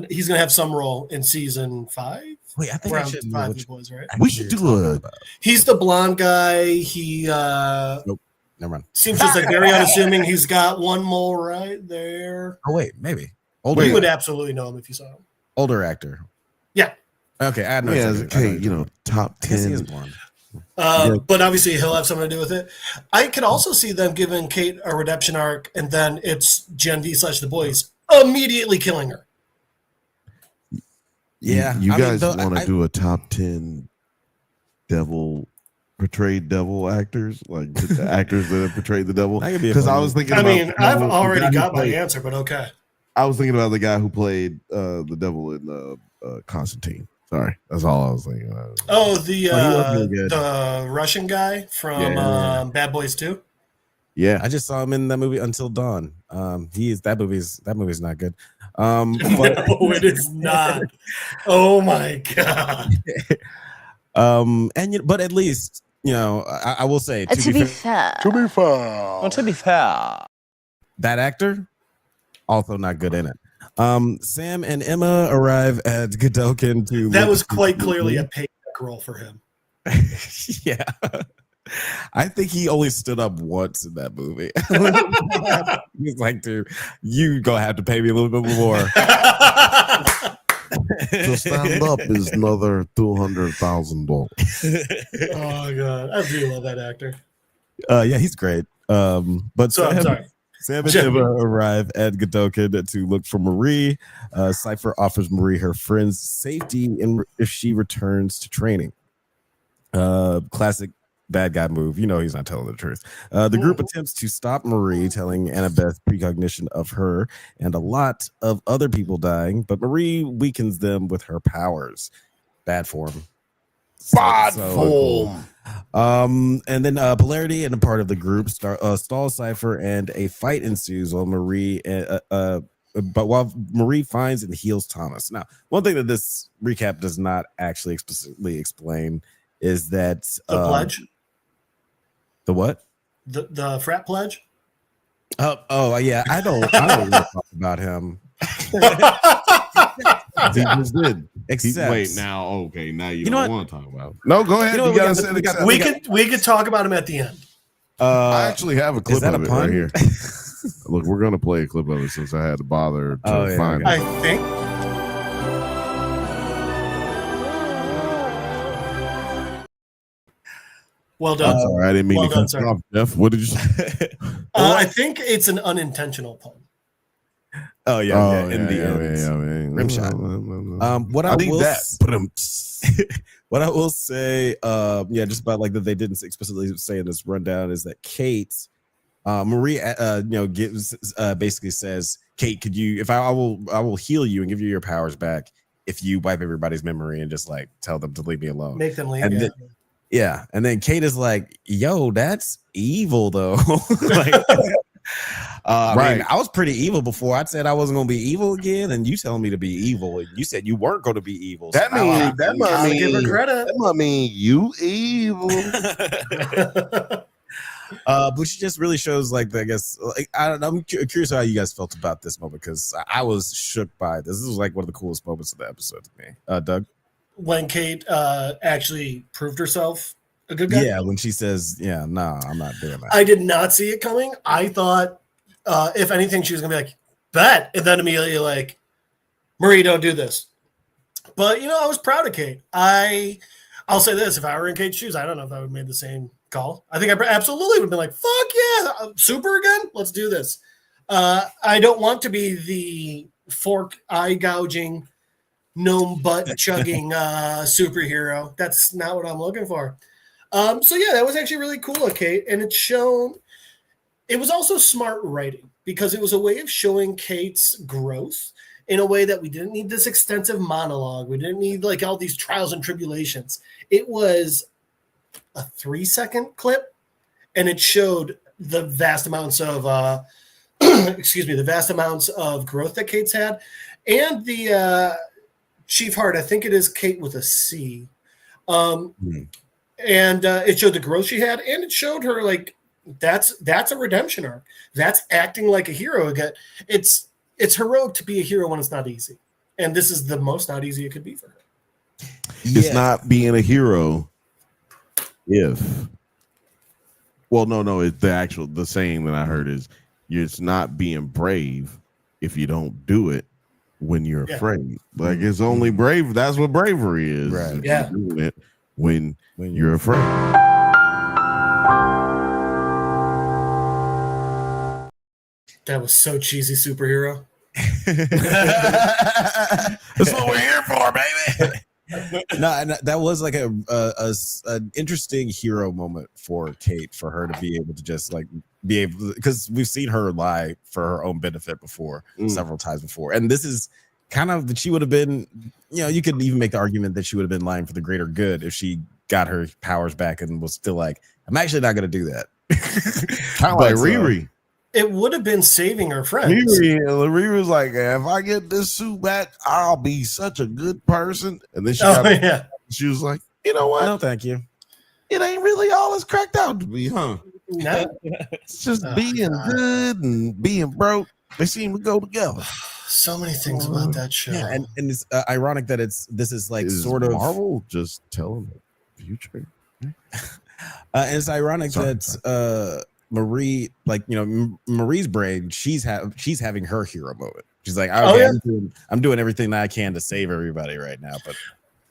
he's gonna have some role in season 5. Wait, I think I should know which Boys, right? We should do a. He's the blonde guy. He nope, never mind. Seems just like very unassuming. He's got one mole right there. Oh wait, maybe. Older. You would absolutely know him if you saw him. Older actor. Yeah. Okay, I know. Yeah, okay, top 10. But obviously he'll have something to do with it. I could also see them giving Kate a redemption arc, and then it's Gen V / The Boys immediately killing her. Yeah, you guys want to do a top 10 portrayed devil actors, like the actors that have portrayed the devil? Because I was thinking. I've already got my answer, but okay. I was thinking about the guy who played the devil in Constantine. Sorry, that's all I was thinking about. Oh, the Russian guy from Bad Boys 2. Yeah, I just saw him in that movie Until Dawn. That movie's not good. No, it is not. Oh my god. But at least I will say To be fair, that actor also not good in it. Sam and Emma arrive at Godolkin to. That was quite clearly a payback role for him. Yeah. I think he only stood up once in that movie. He's like, dude, you gonna have to pay me a little bit more. To stand up is another $200,000. Oh god, I do love that actor. Yeah, he's great. But so I'm sorry. Sam and Emma arrive at Godolkin to look for Marie. Cypher offers Marie her friend's safety if she returns to training. Classic bad guy move. He's not telling the truth. The group attempts to stop Marie, telling Annabeth precognition of her and a lot of other people dying, but Marie weakens them with her powers. Bad form. Bad form. And then Polarity and a part of the group stall Cypher, and a fight ensues while Marie finds and heals Thomas. Now, one thing that this recap does not actually explicitly explain is that the pledge. The what? The frat pledge. Oh yeah. I don't want to talk about him. He just did. Except, wait, now, okay, now you know don't what? want to talk about him. No, go ahead. We could talk about him at the end. I actually have a clip of it pun? right here. Look, we're gonna play a clip of it since I had to bother to find it. I think. Well done. Sorry, I didn't mean to cut you off, Jeff. What did you say? I think it's an unintentional pun. Oh yeah, in the end. Rim shot. What I will say, just about like that they didn't explicitly say in this rundown is that Kate, Marie, gives basically says, Kate, could you? If I will heal you and give you your powers back if you wipe everybody's memory and just like tell them to leave me alone. Make them leave. And and then Kate is like, yo, that's evil though. Like, I mean, I was pretty evil before. I said I wasn't gonna be evil again, and you telling me to be evil. And you said you weren't gonna be evil. That means that might mean you evil. But she just really shows like I guess like, I'm curious how you guys felt about this moment because I was shook by this. This was like one of the coolest moments of the episode to me. Doug, when Kate actually proved herself a good guy. Yeah, when she says, "Yeah, nah, I'm not doing that." I did not see it coming. I thought, if anything, she was gonna be like, "Bet," and then immediately like, "Marie, don't do this." But I was proud of Kate. I'll say this: if I were in Kate's shoes, I don't know if I would have made the same call. I think I absolutely would have been like, "Fuck yeah, super again, let's do this." I don't want to be the fork eye gouging, gnome butt chugging superhero. That's not what I'm looking for. So yeah, that was actually really cool of Kate, and it was also smart writing because it was a way of showing Kate's growth in a way that we didn't need this extensive monologue. We didn't need like all these trials and tribulations. It was a 3-second clip, and it showed the vast amounts of the vast amounts of growth that Kate's had, and the Chief Heart. I think it is Kate with a C. And it showed the growth she had, and it showed her like that's a redemption arc. That's acting like a hero again. It's heroic to be a hero when it's not easy, and this is the most not easy it could be for her. It's not being a hero it's the saying that I heard is it's not being brave if you don't do it when you're afraid. Like it's only brave. That's what bravery is. Right. You're doing it when you're afraid. That was so cheesy, superhero. That's what we're here for, baby. No, that was like an interesting hero moment for Kate, for her to be able to just like be able, because we've seen her lie for her own benefit before several times before, and this is kind of that she would have been, you could even make the argument that she would have been lying for the greater good if she got her powers back and was still like, I'm actually not going to do that. Kind of like Riri. It would have been saving her friends. Riri was like, if I get this suit back, I'll be such a good person. And then she was like, you know what? No, thank you. It ain't really all it's cracked out to be, huh? No. It's just being good and being broke. They seem to go together. So many things about that show. Yeah, and it's ironic that this is like Is sort of Marvel just telling the future. and it's ironic that Marie, like Marie's brain, she's having her hero moment. She's like, okay, I'm doing everything that I can to save everybody right now, but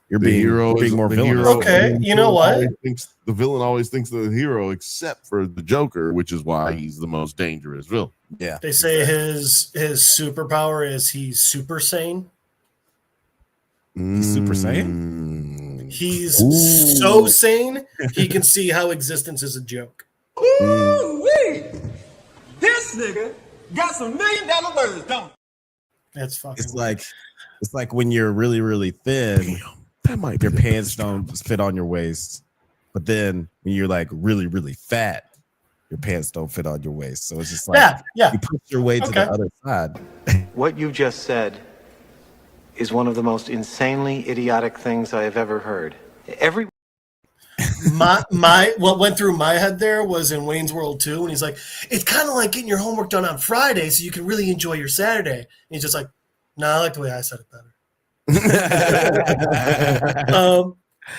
you're being more villainous. Okay, you know what? The villain always thinks of the hero, except for the Joker, which is why he's the most dangerous villain. Yeah, they say his superpower is he's super sane. He's super sane. He's so sane he can see how existence is a joke. Ooh-wee. This nigga got some $1 million words, don't he? That's fucking. It's like when you're really, really thin, your pants don't fit on your waist. But then when you're like really, really fat, your pants don't fit on your waist. So it's just like you push your way to the other side. What you just said is one of the most insanely idiotic things I have ever heard. What went through my head there was in Wayne's World 2 when he's like, it's kind of like getting your homework done on Friday so you can really enjoy your Saturday. And he's just like, no, I like the way I said it better.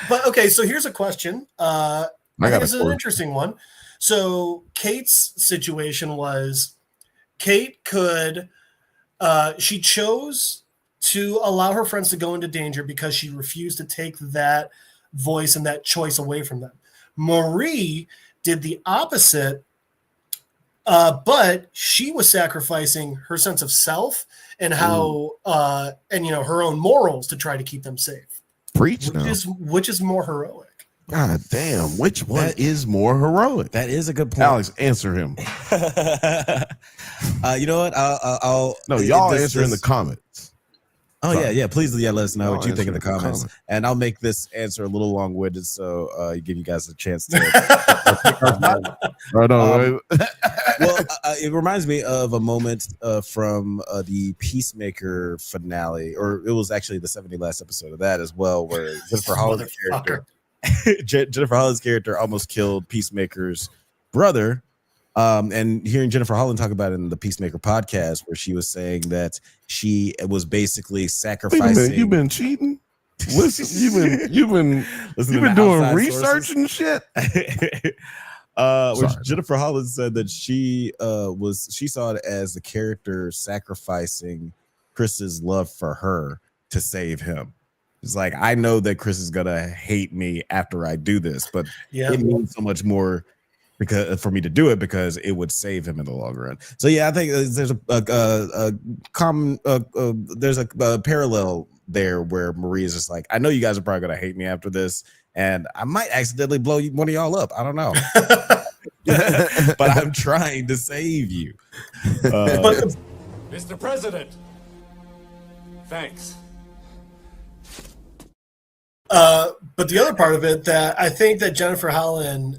But okay, so here's a question. I think this is an interesting one. So Kate's situation was Kate she chose to allow her friends to go into danger because she refused to take that voice and that choice away from them. Marie did the opposite, but she was sacrificing her sense of self and how her own morals to try to keep them safe. Preach which is more heroic. God damn, which one is more heroic? That is a good point. Alex, answer him. You know what? I'll y'all answer in the comments. Oh Sorry. yeah. Please, let us know what you think in the answer in the comments, comments. and I'll make this answer a little long-winded, so give you guys a chance to. Oh, no, Well, it reminds me of a moment from the Peacemaker finale, or it was actually the 70 last episode of that as well, where Jennifer Holland's character almost killed Peacemaker's brother. And hearing Jennifer Holland talk about it in the Peacemaker podcast, where she was saying that she was basically sacrificing. You've been cheating. Listen, you've been doing research and shit. Which Jennifer Holland said that she saw it as the character sacrificing Chris's love for her to save him. It's like, I know that Chris is gonna hate me after I do this, but it means so much more because for me to do it, because it would save him in the long run. So yeah, I think there's a common there's a parallel there where Marie is just like, I know you guys are probably gonna hate me after this, and I might accidentally blow one of y'all up. I don't know. But I'm trying to save you. Mr. President, thanks. But the other part of it that I think that Jennifer Holland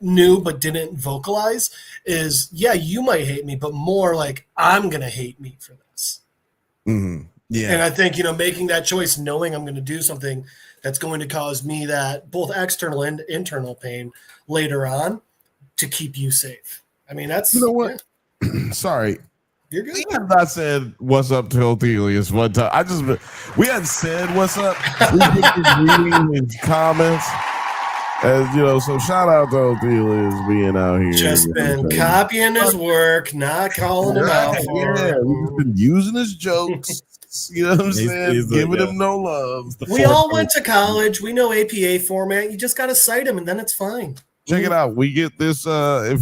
knew but didn't vocalize is, yeah, you might hate me, but more like, I'm going to hate me for this. Mm-hmm. Yeah. And I think, making that choice, knowing I'm going to do something that's going to cause me that both external and internal pain later on to keep you safe. I mean, that's... You know what? Sorry. You're good. We have not said what's up to Othelius one time. We hadn't said what's up. We've been reading his comments. As so shout out to Othelius being out here. Just been copying his work, not calling him out for it. We've been using his jokes. You know what I'm saying? Giving him no love. We all went to college. We know APA format. You just got to cite him, and then it's fine. Check it out. We get this. If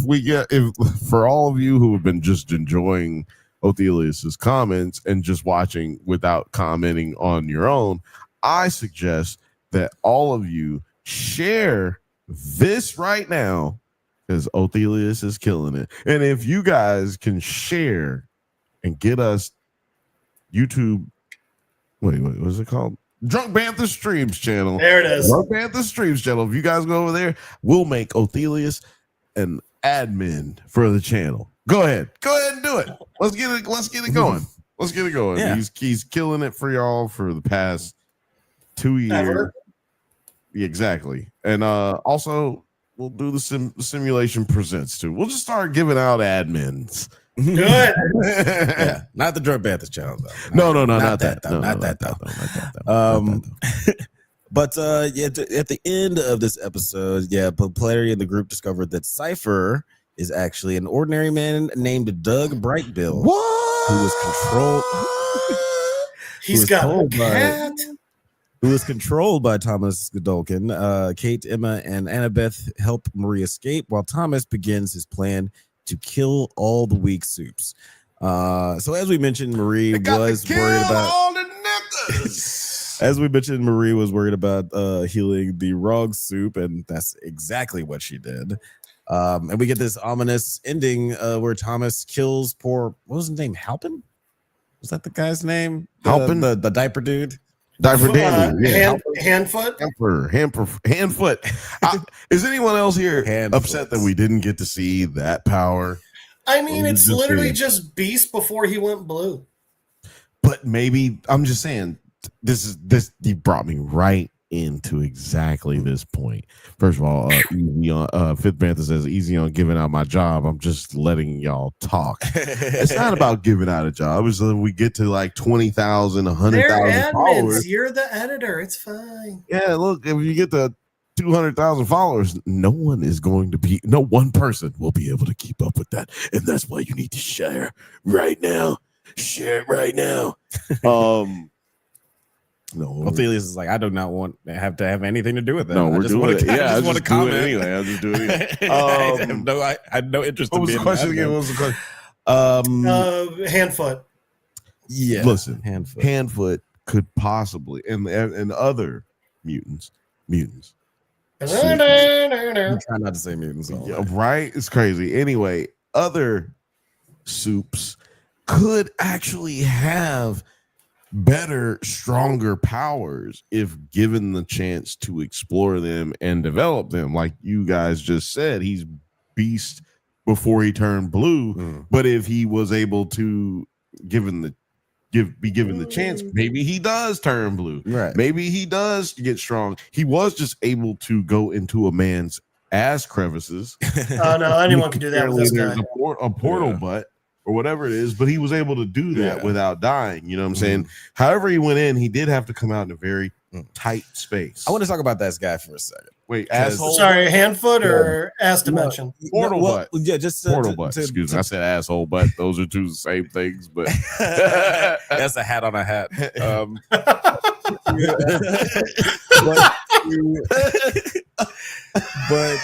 for all of you who have been just enjoying Othelius's comments and just watching without commenting on your own, I suggest that all of you share this right now, because Othelius is killing it. And if you guys can share and get us YouTube, what is it called? Drunk Bantha Streams channel. There it is. Drunk Bantha Streams channel. If you guys go over there, we'll make Othelius an admin for the channel. Go ahead and do it. Let's get it going. Let's get it going. Yeah. He's killing it for y'all for the past 2 years. Ever. Yeah, exactly. And also we'll do the simulation presents too. We'll just start giving out admins. Good. Yeah, not the Drunk Banthas channel though. No, not that though. But at the end of this episode, Polarity and the group discovered that Cypher is actually an ordinary man named Doug Brightbill, who was controlled. He's got a cat. Who is controlled by Thomas Godolkin. Kate, Emma, and Annabeth help Marie escape, while Thomas begins his plan to kill all the weak soups. So as we mentioned, Marie was worried about all the niggas. As we mentioned, Marie was worried about healing the wrong soup, and that's exactly what she did. And we get this ominous ending where Thomas kills poor, what was his name? Halpin? Was that the guy's name? Halpin? The diaper dude? Diaper Dandy. Handfoot? Handfoot. Is anyone else here upset that we didn't get to see that power? I mean, it's literally just Beast before he went blue. But maybe, I'm just saying, this you brought me right into exactly this point. First of all, easy on Fifth Bantha says easy on giving out my job. I'm just letting y'all talk. It's not about giving out a job. It's when we get to like 20,000, 100,000 followers. You're the editor. It's fine. Yeah, look, if you get to 200,000 followers, no one person will be able to keep up with that. And that's why you need to share right now. Share it right now. No, Othelius is like, I do not want to have anything to do with that. No, we're doing it. I just want to comment anyway. I'll just do it anyway. I have no interest. What was the question again? What was the question? Handfoot. Yeah. Listen, Handfoot could possibly, and other mutants. I'm trying not to say mutants. Yeah, right? It's crazy. Anyway, other soups could actually have better, stronger powers if given the chance to explore them and develop them. Like you guys just said, he's beast before he turned blue. But if he was able to be given the chance, maybe he does turn blue. Right. Maybe he does get strong. He was just able to go into a man's ass crevices. Oh no, anyone can do that with this guy. A portal butt or whatever it is, but he was able to do that without dying. You know what I'm saying? However he went in, he did have to come out in a very tight space. I want to talk about that guy for a second. Wait, asshole? Sorry, hand foot or ass dimension? Portal butt. Yeah, just portal butt. Excuse me. I said asshole butt. Those are two the same things, but that's a hat on a hat. But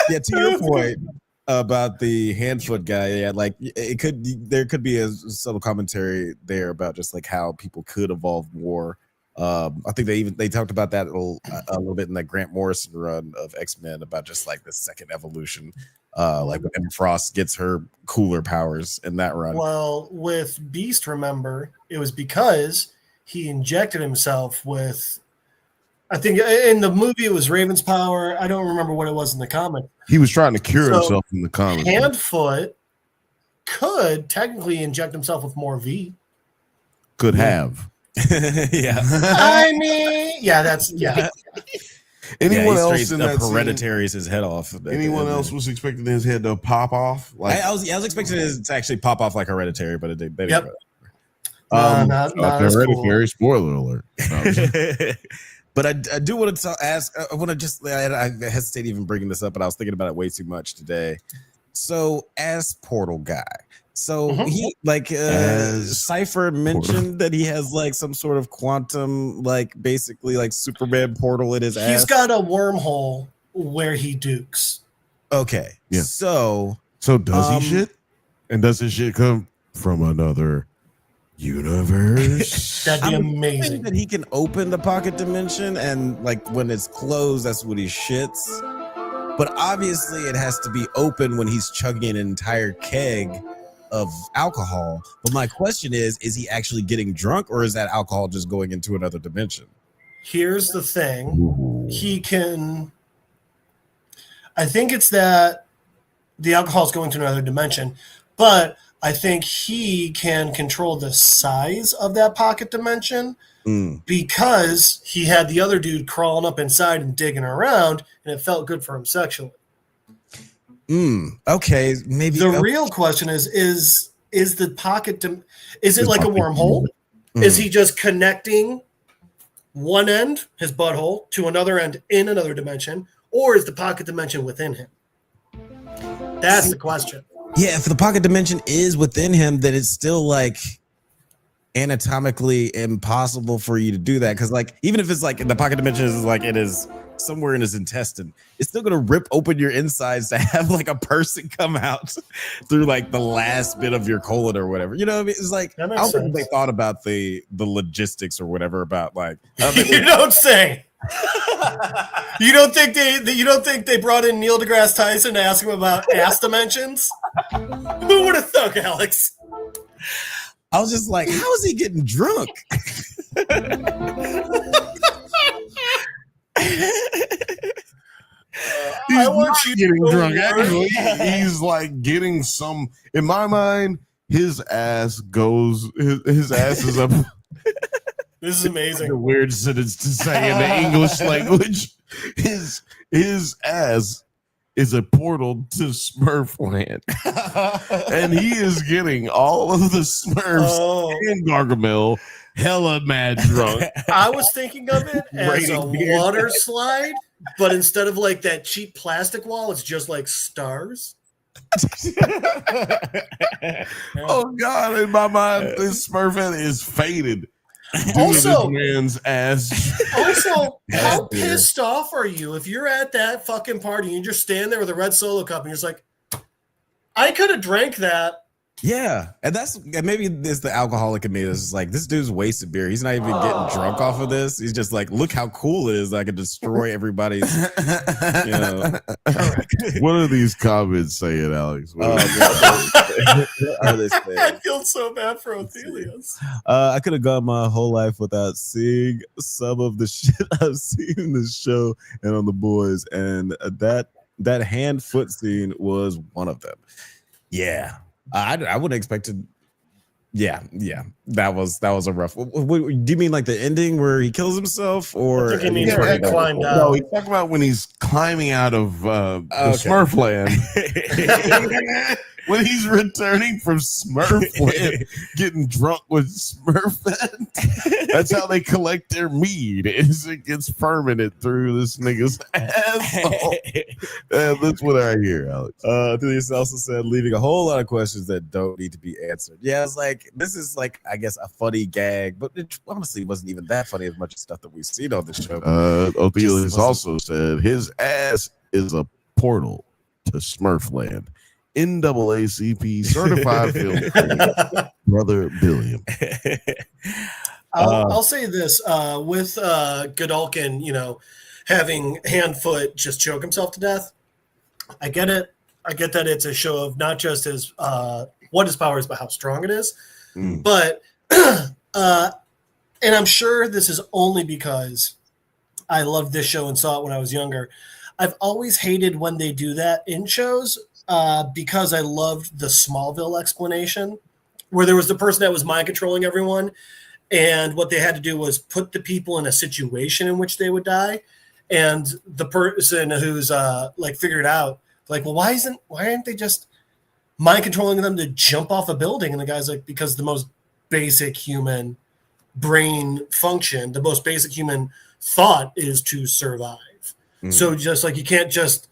yeah, to your point about the hand foot guy, yeah, like there could be a subtle commentary there about just like how people could evolve more. I think they talked about that a little bit in that Grant Morrison run of X-Men about just like the second evolution, like when Emma Frost gets her cooler powers in that run. Well, with Beast, remember, it was because he injected himself with, I think in the movie it was Raven's power. I don't remember what it was in the comic. He was trying to cure himself in the comic. Handfoot could technically inject himself with more V. Could have. Yeah. I mean, yeah, that's Anyone else in that Hereditary's his head off? Anyone else was expecting his head to pop off? Like I was expecting it to actually pop off like Hereditary, but it didn't. Yep. Not Hereditary. Cool. Spoiler alert. But I do want to ask. I want to just. I hesitate even bringing this up, but I was thinking about it way too much today. So, as Portal guy, so he like Cypher mentioned that he has like some sort of quantum, like basically like Superman portal in his ass. He's got a wormhole where he dukes. Okay, yeah. So does he shit? And does his shit come from another universe? That'd be amazing. That he can open the pocket dimension, and like when it's closed, that's when he shits. But obviously, it has to be open when he's chugging an entire keg of alcohol. But my question is he actually getting drunk, or is that alcohol just going into another dimension? Here's the thing. He can... I think it's that the alcohol is going to another dimension, but I think he can control the size of that pocket dimension because he had the other dude crawling up inside and digging around, and it felt good for him sexually. Okay, maybe the real question is the pocket is it like a wormhole? Is he just connecting one end, his butthole, to another end in another dimension, or is the pocket dimension within him? That's the question. Yeah, if the pocket dimension is within him, then it's still like anatomically impossible for you to do that, because like even if it's like the pocket dimension is like it is somewhere in his intestine, it's still gonna rip open your insides to have like a person come out through like the last bit of your colon or whatever. You know what I mean? It's like I don't think they thought about the logistics or whatever about like you don't say. You don't think they brought in Neil deGrasse Tyson to ask him about ass dimensions? Who would have thought, Alex? I was just like, how is he getting drunk? I want you getting drunk. Actually, he's like getting some. In my mind, his ass goes. His ass is up. This is amazing. A weird sentence to say in the English language. His ass is a portal to Smurfland, and he is getting all of the Smurfs and Gargamel hella mad drunk. I was thinking of it as a water slide, but instead of like that cheap plastic wall, it's just like stars. Oh God! In my mind, this Smurfette is faded. Also, man's ass. Also, how pissed off are you if you're at that fucking party and you just stand there with a red Solo cup and you're just like, I could have drank that Yeah, and maybe it's the alcoholic in me that's just like, this dude's wasted beer. He's not even getting drunk off of this. He's just like, look how cool it is that I can destroy everybody's. What are these comments saying, Alex? What are they saying? I feel so bad for Othelius. I could have gone my whole life without seeing some of the shit I've seen in this show and on The Boys, and that hand foot scene was one of them. Yeah. I wouldn't expect to. Yeah, that was a rough. Do you mean like the ending where he kills himself, or I think he means where he climbed out? No, he's talking about when he's climbing out of the Smurfland. When he's returning from Smurfland, getting drunk with Smurfland. That's how they collect their mead. It gets fermented through this nigga's asshole. That's what I hear, Alex. This also said, leaving a whole lot of questions that don't need to be answered. Yeah, it's like, this is like, I guess, a funny gag, but it honestly wasn't even that funny as much as stuff that we've seen on this show. Othelius also said his ass is a portal to Smurfland. NAACP certified film creator, Brother Billiam. I'll say this with Godolkin, having hand foot just choke himself to death. I get it. I get that it's a show of not just his what his power is, but how strong it is. But and I'm sure this is only because I loved this show and saw it when I was younger. I've always hated when they do that in shows. Because I loved the Smallville explanation where there was the person that was mind controlling everyone. And what they had to do was put the people in a situation in which they would die. And the person who's figured out, like, well, why aren't they just mind controlling them to jump off a building? And the guy's like, because the most basic human brain function, the most basic human thought is to survive. So just like, you can't just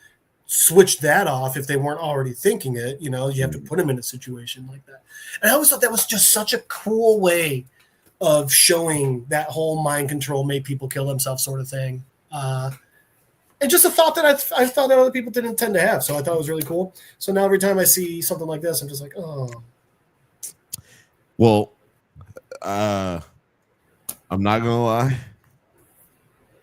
switch that off if they weren't already thinking it. You have to put them in a situation like that. And I always thought that was just such a cool way of showing that whole mind control made people kill themselves sort of thing. And just a thought that I thought that other people didn't tend to have. So I thought it was really cool. So now every time I see something like this, I'm just like, oh. Well, I'm not gonna lie.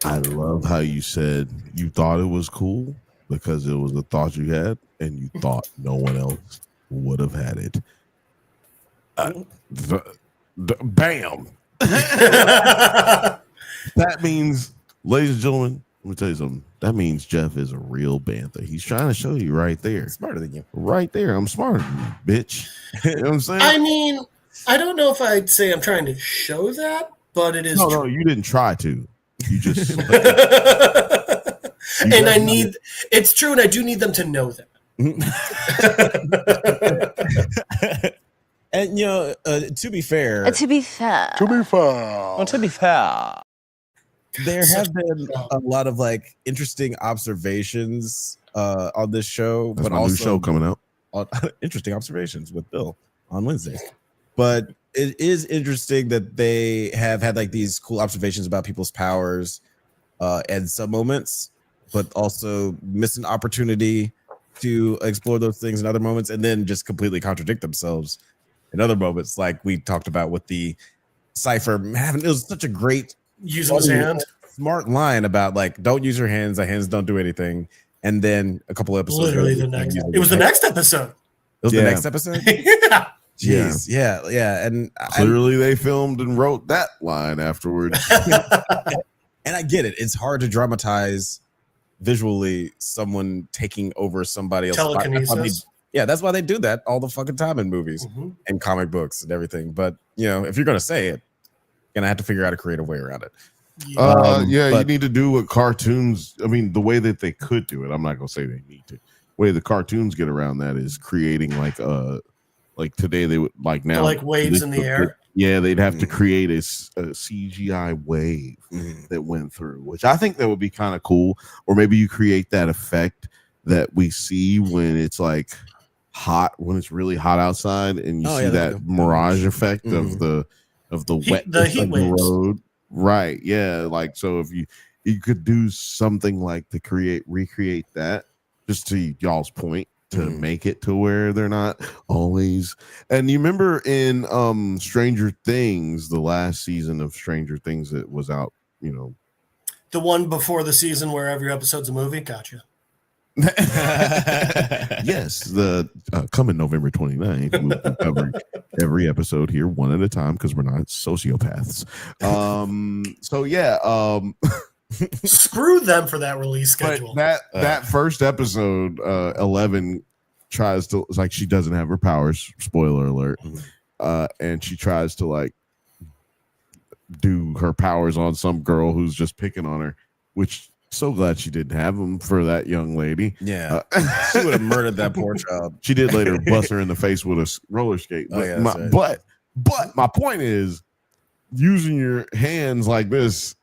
I love how you said you thought it was cool because it was a thought you had and you thought no one else would have had it. Bam. That means, ladies and gentlemen, let me tell you something. That means Jeff is a real Bantha. He's trying to show you right there. Smarter than you. Right there. I'm smarter than you, bitch. You know what I'm saying? I mean, I don't know if I'd say I'm trying to show that, but it is No, true. you didn't try to. You just it's true, and I do need them to know that. And to be fair, there have been a lot of like interesting observations on this show. That's but my also new show coming out. Interesting observations with Bill on Wednesdays. But it is interesting that they have had like these cool observations about people's powers and some moments, but also miss an opportunity to explore those things in other moments, and then just completely contradict themselves in other moments, like we talked about with the Cypher having. It was such a great using his hand, smart line about like, don't use your hands. The hands don't do anything. And then a couple episodes. Literally the next. It was the next episode. It was the next episode. Yeah. Jeez, yeah, and clearly they filmed and wrote that line afterwards. And I get it; it's hard to dramatize visually someone taking over somebody else. Telekinesis. That's why they do that all the fucking time in movies and comic books and everything. But if you're gonna say it, you're gonna have to figure out a creative way around it. You need to do what cartoons. I mean, the way that they could do it. I'm not gonna say they need to. The way the cartoons get around that is creating like today they would like now like waves in the air. Yeah, they'd have to create a CGI wave that went through, which I think that would be kind of cool. Or maybe you create that effect that we see when it's like hot, when it's really hot outside, and you see that mirage effect of the wet heat waves. Road. Right. Yeah. Like, so if you could do something like to recreate that, just to y'all's point, to make it to where they're not always. And you remember in Stranger Things, the last season of Stranger Things that was out, you know, the one before the season where every episode's a movie. Gotcha. Yes, the coming November 29th, we'll be covering every episode here one at a time because we're not sociopaths. So yeah, screw them for that release schedule. But that first episode, 11 tries to, it's like she doesn't have her powers. Spoiler alert. And she tries to like do her powers on some girl who's just picking on her, which. So glad she didn't have them for that young lady. Yeah, she would have murdered that poor child. She did later bust her in the face with a roller skate. But, but my point is, using your hands like this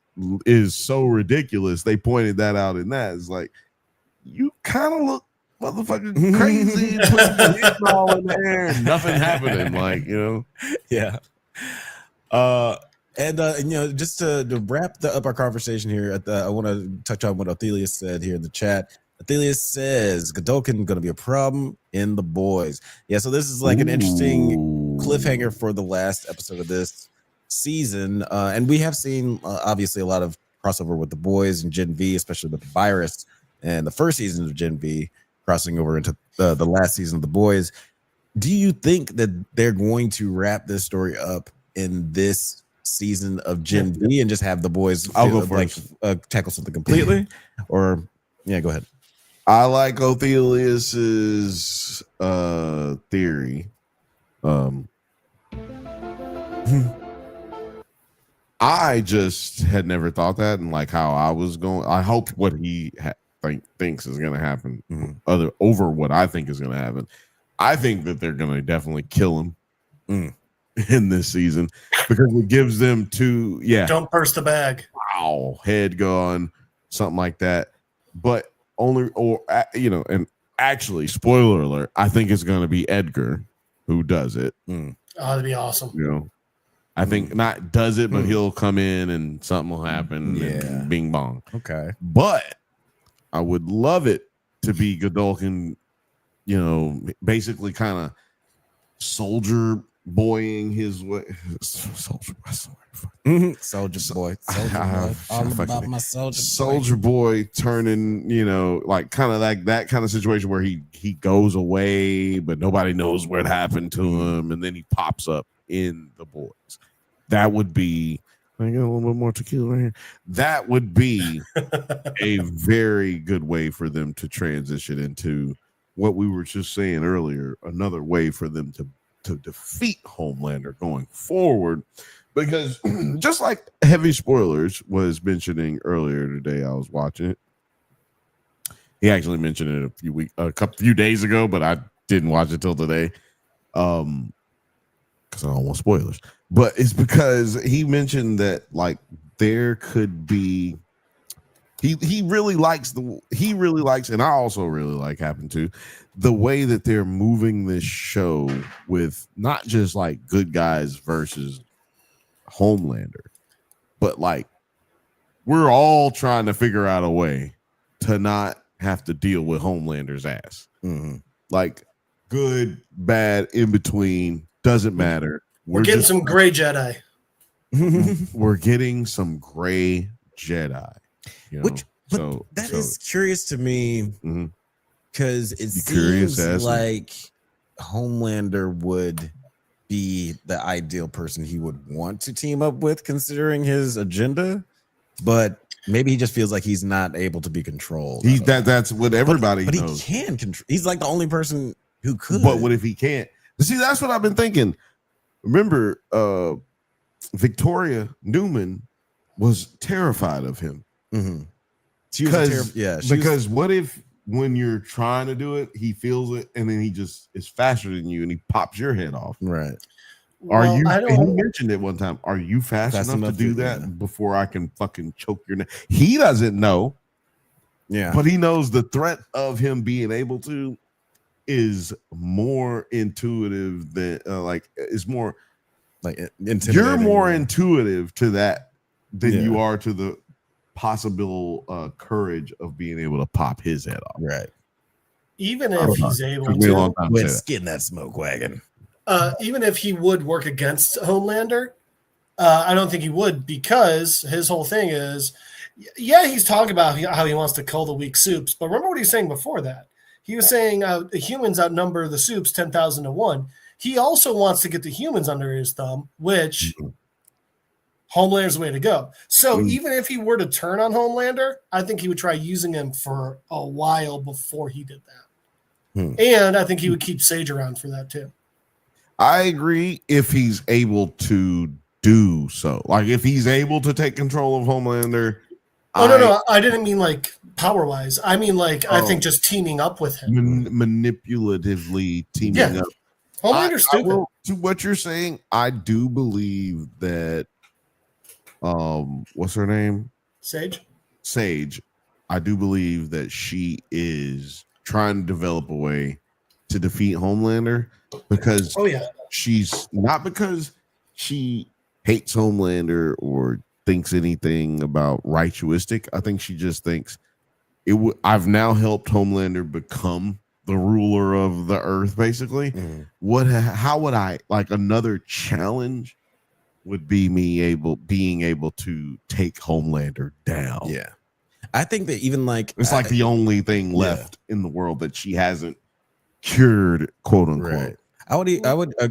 is so ridiculous. They pointed that out in that. It's like, you kind of look motherfucking crazy, putting your hands all in the air and nothing happening. Like, you know, yeah. And you know, just to wrap up our conversation here, I want to touch on what Othelia said here in the chat. Othelia says Godolkin going to be a problem in The Boys. Yeah, so this is like an interesting cliffhanger for the last episode of this season, and we have seen obviously a lot of crossover with The Boys and Gen V, especially with the virus and the first season of Gen V crossing over into the last season of The Boys. Do you think that they're going to wrap this story up in this season of Gen V and just have The Boys tackle something completely? Or yeah, go ahead. I like Othelia's theory. I just had never thought that, and like how I was going, I hope what he thinks is going to happen over what I think is going to happen. I think that they're going to definitely kill him in this season because it gives them don't burst the bag. Wow, head gone, something like that. But and actually, spoiler alert, I think it's going to be Edgar who does it. Oh, that'd be awesome. You know, I think not does it, but he'll come in and something will happen. And bing bong. Okay, but I would love it to be Godolkin. You know, basically kind of soldier boying his way. Soldier boy. All about my soldier boy turning, you know, like kind of like that kind of situation where he goes away, but nobody knows what happened to him, and then he pops up in The Boys. That would be. I got a little bit more tequila right here. That would be a very good way for them to transition into what we were just saying earlier. Another way for them to defeat Homelander going forward, because just like Heavy Spoilers was mentioning earlier today, I was watching it. He actually mentioned it a few days ago, but I didn't watch it till today, because I don't want spoilers. But it's because he mentioned that like there could be. He really likes, and I also really like Happen to the way that they're moving this show with not just like good guys versus Homelander, but like we're all trying to figure out a way to not have to deal with Homelander's ass. Like good, bad, in between, doesn't matter. We're getting some gray Jedi. We're getting some gray Jedi. You know, that is curious to me because it seems like Homelander would be the ideal person he would want to team up with, considering his agenda. But maybe he just feels like he's not able to be controlled. That's what everybody knows. But he can control. He's like the only person who could. But what if he can't? See, that's what I've been thinking. Remember, Victoria Newman was terrified of him. Because what if when you're trying to do it, he feels it and then he just is faster than you and he pops your head off? Right. He mentioned it one time. Are you fast enough to do that before I can fucking choke your neck? He doesn't know. Yeah. But he knows the threat of him being able to is more intuitive than is more like you're more intuitive to that than you are to the possible courage of being able to pop his head off. Right. even if he's able Took me a long to, time to With say that. skin that smoke wagon. even if he would work against Homelander, I don't think he would, because his whole thing is, yeah, he's talking about how he wants to kill the weak soups, but remember what he was saying before that. He was saying the humans outnumber the soups 10,000 to 1. He also wants to get the humans under his thumb, which Homelander's the way to go. So even if he were to turn on Homelander, I think he would try using him for a while before he did that. And I think he would keep Sage around for that too. I agree if he's able to do so. Like if he's able to take control of Homelander. No, I didn't mean like power wise. I mean like I think just teaming up with him, manipulatively teaming up. Homelander's stupid. To what you're saying, I do believe that. What's her name? Sage. I do believe that she is trying to develop a way to defeat Homelander because she's not because she hates Homelander or thinks anything about righteoustic. I think she just thinks I've now helped Homelander become the ruler of the earth, basically. How would I like another challenge would be being able to take Homelander down. Yeah. I think that even like it's like the only thing left in the world that she hasn't cured, quote unquote. Right.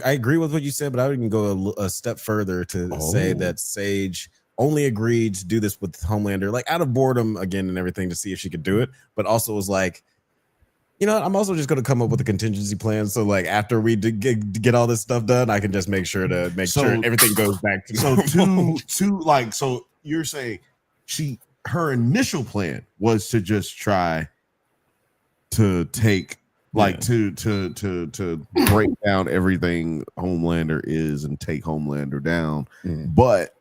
I agree with what you said, but I would even go a step further to say that Sage only agreed to do this with Homelander, like out of boredom again and everything, to see if she could do it, but also was like, you know what? I'm also just going to come up with a contingency plan. So like after we get all this stuff done, I can just make sure everything goes back to normal. So you're saying her initial plan was to just try to take to break down everything Homelander is and take Homelander down, but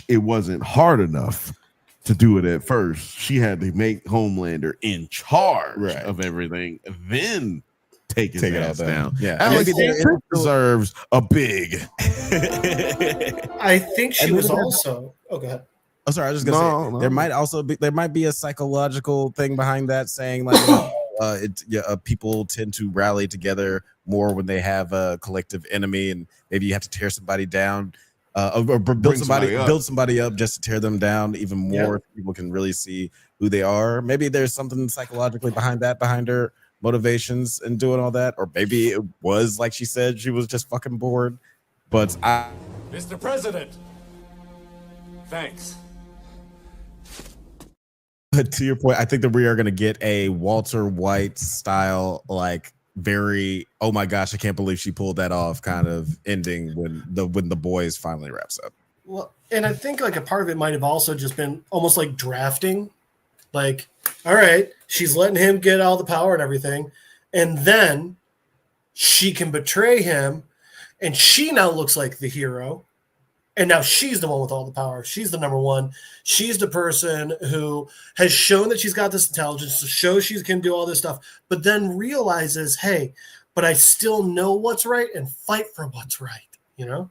it wasn't hard enough to do it at first. She had to make Homelander in charge of everything, then take his ass down. Yeah, Alex deserves a big. I think she was also. Oh, go ahead. Oh, sorry. I was just gonna say there might be a psychological thing behind that, saying like people tend to rally together more when they have a collective enemy, and maybe you have to tear somebody down. Or build somebody up just to tear them down even more. So people can really see who they are. Maybe there's something psychologically behind her motivations and doing all that, or maybe it was like she said, she was just fucking bored. But Mr. President, thanks. To your point, I think that we are going to get a Walter White style, like very, oh my gosh, I can't believe she pulled that off kind of ending when the Boys finally wraps up. Well, and I think like a part of it might have also just been almost like drafting. Like, all right, she's letting him get all the power and everything, and then she can betray him, and she now looks like the hero. And now she's the one with all the power. She's the number one. She's the person who has shown that she's got this intelligence to show she can do all this stuff, but then realizes, hey, but I still know what's right and fight for what's right, you know?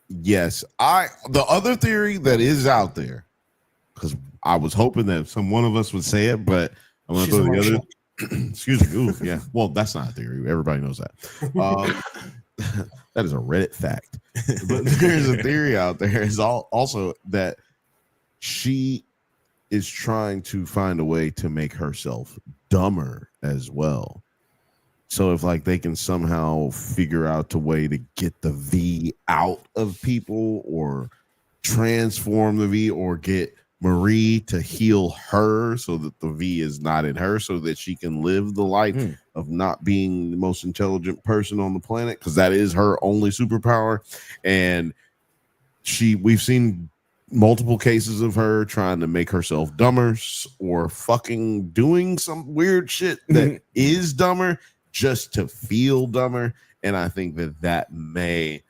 Yes. The other theory that is out there, because I was hoping that one of us would say it, but I'm going to throw the other. Excuse me. Ooh, yeah. Well, that's not a theory. Everybody knows that. That is a Reddit fact. But there's a theory out there is also that she is trying to find a way to make herself dumber as well. So if like they can somehow figure out a way to get the V out of people or transform the V or get Marie to heal her so that the V is not in her so that she can live the life of not being the most intelligent person on the planet, because that is her only superpower. And we've seen multiple cases of her trying to make herself dumber or fucking doing some weird shit that is dumber just to feel dumber. And I think that may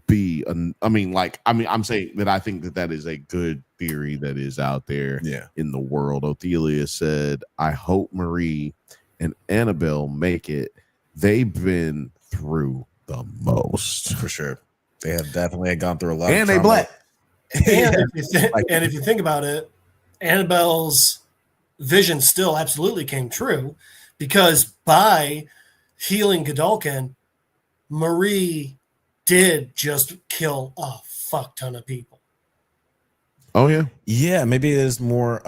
be I'm saying that I think that is a good theory that is out there in the world. Othelia said, I hope Marie and Annabelle make it. They've been through the most. For sure. They have definitely gone through a lot and of they trauma. black. And if you think about it, Annabelle's vision still absolutely came true, because by healing Godolkin, Marie did just kill a fuck ton of people. Oh yeah. Yeah, maybe it is more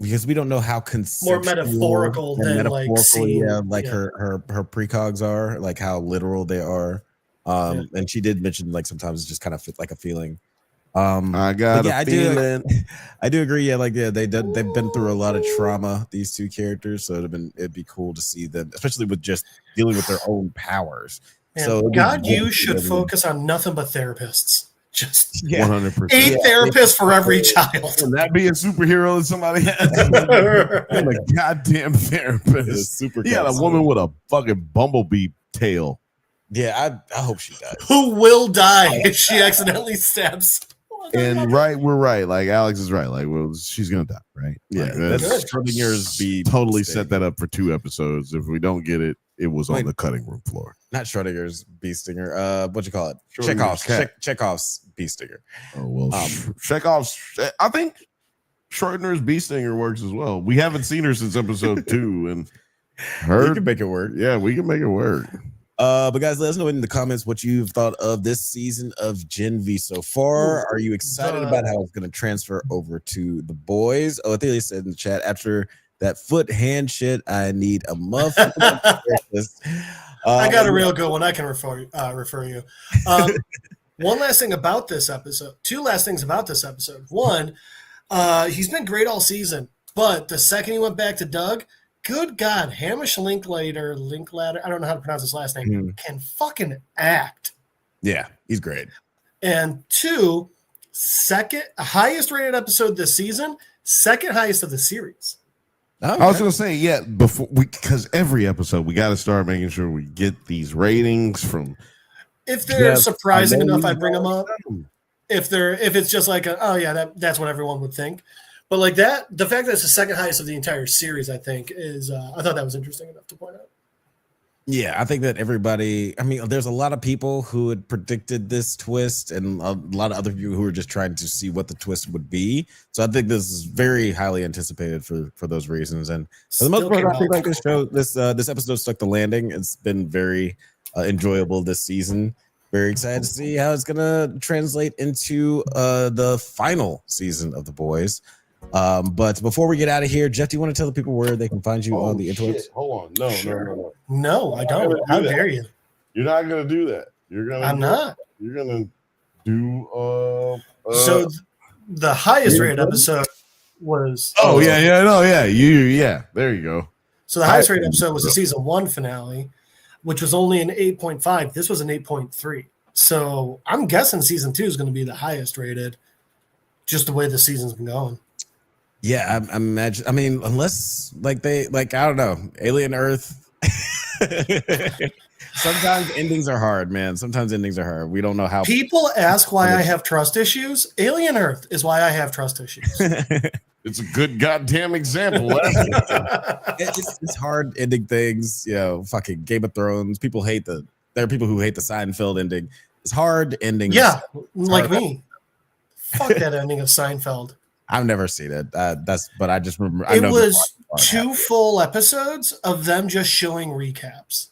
because we don't know how More metaphorical than like seeing, her precogs are, like how literal they are. And she did mention like sometimes it's just kind of like a feeling. I got a feeling. I do agree. Yeah, they've been through a lot of trauma, these two characters, so it'd be cool to see them, especially with just dealing with their own powers. Man, so God, you should focus on nothing but therapists. Just 100%. 8 therapists for every child. Can that be a superhero that somebody has? I'm a goddamn therapist. He got a woman with a fucking bumblebee tail. Yeah, I hope she dies. Who will die if she accidentally stabs? And we're right. Like Alex is right. Like, well, she's gonna die, right? Yeah, that's Schrodinger's totally set that up for 2 episodes. If we don't get it, it was on the cutting room floor. Not Schrodinger's bee stinger. What you call it? Chekhov's Chekhov's bee stinger. Oh well, Chekhov's. I think Schrodinger's bee stinger works as well. We haven't seen her since episode 2, and we can make it work. Yeah, we can make it work. But guys, let us know in the comments what you've thought of this season of Gen V so far. Are you excited about how it's going to transfer over to the boys? Oh, Athelia said in the chat, after that foot hand shit, I need a muffin. I got a real good one. I can refer you. One last thing about this episode. 2 last things about this episode. One, he's been great all season, but the second he went back to Doug, good God, Hamish Linklater, I don't know how to pronounce his last name, can fucking act. Yeah, he's great. And 2, second highest rated episode this season, second highest of the series. Okay. I was going to say, yeah, because every episode we got to start making sure we get these ratings from. If they're surprising enough, I bring them up. If it's just like, that's what everyone would think. But like that, the fact that it's the second highest of the entire series, I think, is I thought that was interesting enough to point out. Yeah, I think that there's a lot of people who had predicted this twist and a lot of other people who were just trying to see what the twist would be. So I think this is very highly anticipated for those reasons. And for the most part, I think like this episode stuck the landing. It's been very enjoyable this season. Very excited to see how it's going to translate into the final season of The Boys. But before we get out of here, Jeff, do you want to tell the people where they can find you on the interwebs? Hold on. No. No, I don't. How dare you? You're not going to do that. I'm not. You're going to do. So the highest rated episode was. Oh, yeah. There you go. So the highest rated episode was the season 1 finale, which was only an 8.5. This was an 8.3. So I'm guessing season 2 is going to be the highest rated, just the way the season's been going. Yeah, I imagine. I mean, unless I don't know, Alien Earth. Sometimes endings are hard, man. Sometimes endings are hard. We don't know how. People ask why I have trust issues. Alien Earth is why I have trust issues. It's a good goddamn example. It's hard ending things. Fucking Game of Thrones. There are people who hate the Seinfeld ending. It's hard endings. Yeah, like me. Fuck that ending of Seinfeld. I've never seen it. But I just remember. It was 2 full episodes of them just showing recaps.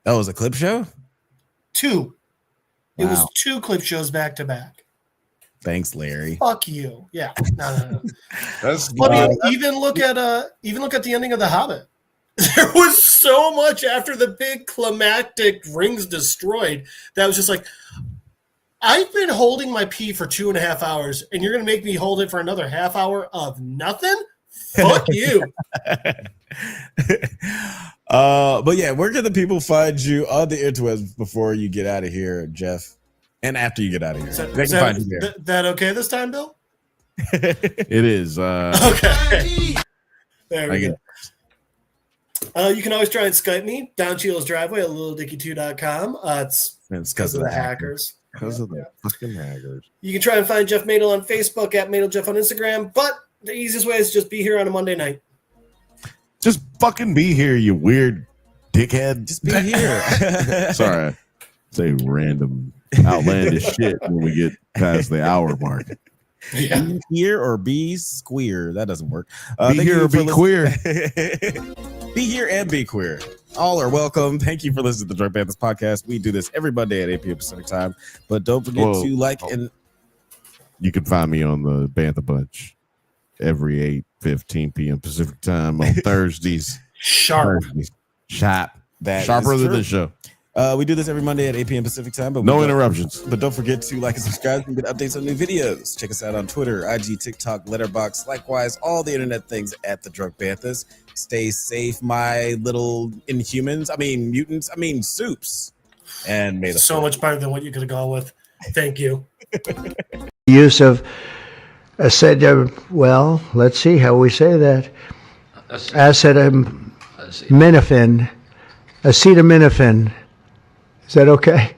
That was a clip show? 2. It was 2 clip shows back to back. Thanks, Larry. Fuck you. Yeah. No. That's even look at the ending of The Hobbit. There was so much after the big climactic rings destroyed that was just like, I've been holding my pee for 2.5 hours, and you're going to make me hold it for another half hour of nothing? Fuck you. But yeah, where can the people find you on the interwebs before you get out of here, Jeff? And after you get out of here? They can find you there. That okay this time, Bill? It is. Okay. There we go. You can always try and Skype me, Don Cheadle's driveway at littledickie2.com. It's because of the hackers. Because of the fucking hackers. You can try and find Jeff Madel on Facebook at MadelJeff on Instagram, but the easiest way is just be here on a Monday night. Just fucking be here, you weird dickhead. Just be here. Sorry, I say random outlandish shit when we get past the hour mark. Yeah. Be here or be squeer. That doesn't work. Be here or be queer. Be here and be queer. All are welcome. Thank you for listening to the Drunk Banthas podcast. We do this every Monday at 8 p.m. Pacific time. But don't forget to like and... You can find me on the Bantha Bunch every 8:15 p.m. Pacific time on Thursdays. Sharp. Sharper than the show. We do this every Monday at 8 p.m. Pacific time. But no interruptions. But don't forget to like and subscribe and get updates on new videos. Check us out on Twitter, IG, TikTok, Letterboxd. Likewise, all the internet things at the Drunk Banthas. Stay safe, my little inhumans. I mean, mutants. I mean, soups. And may the so much better than what you could have gone with. Thank you. Use of let's see how we say that. Acetaminophen. Is that okay?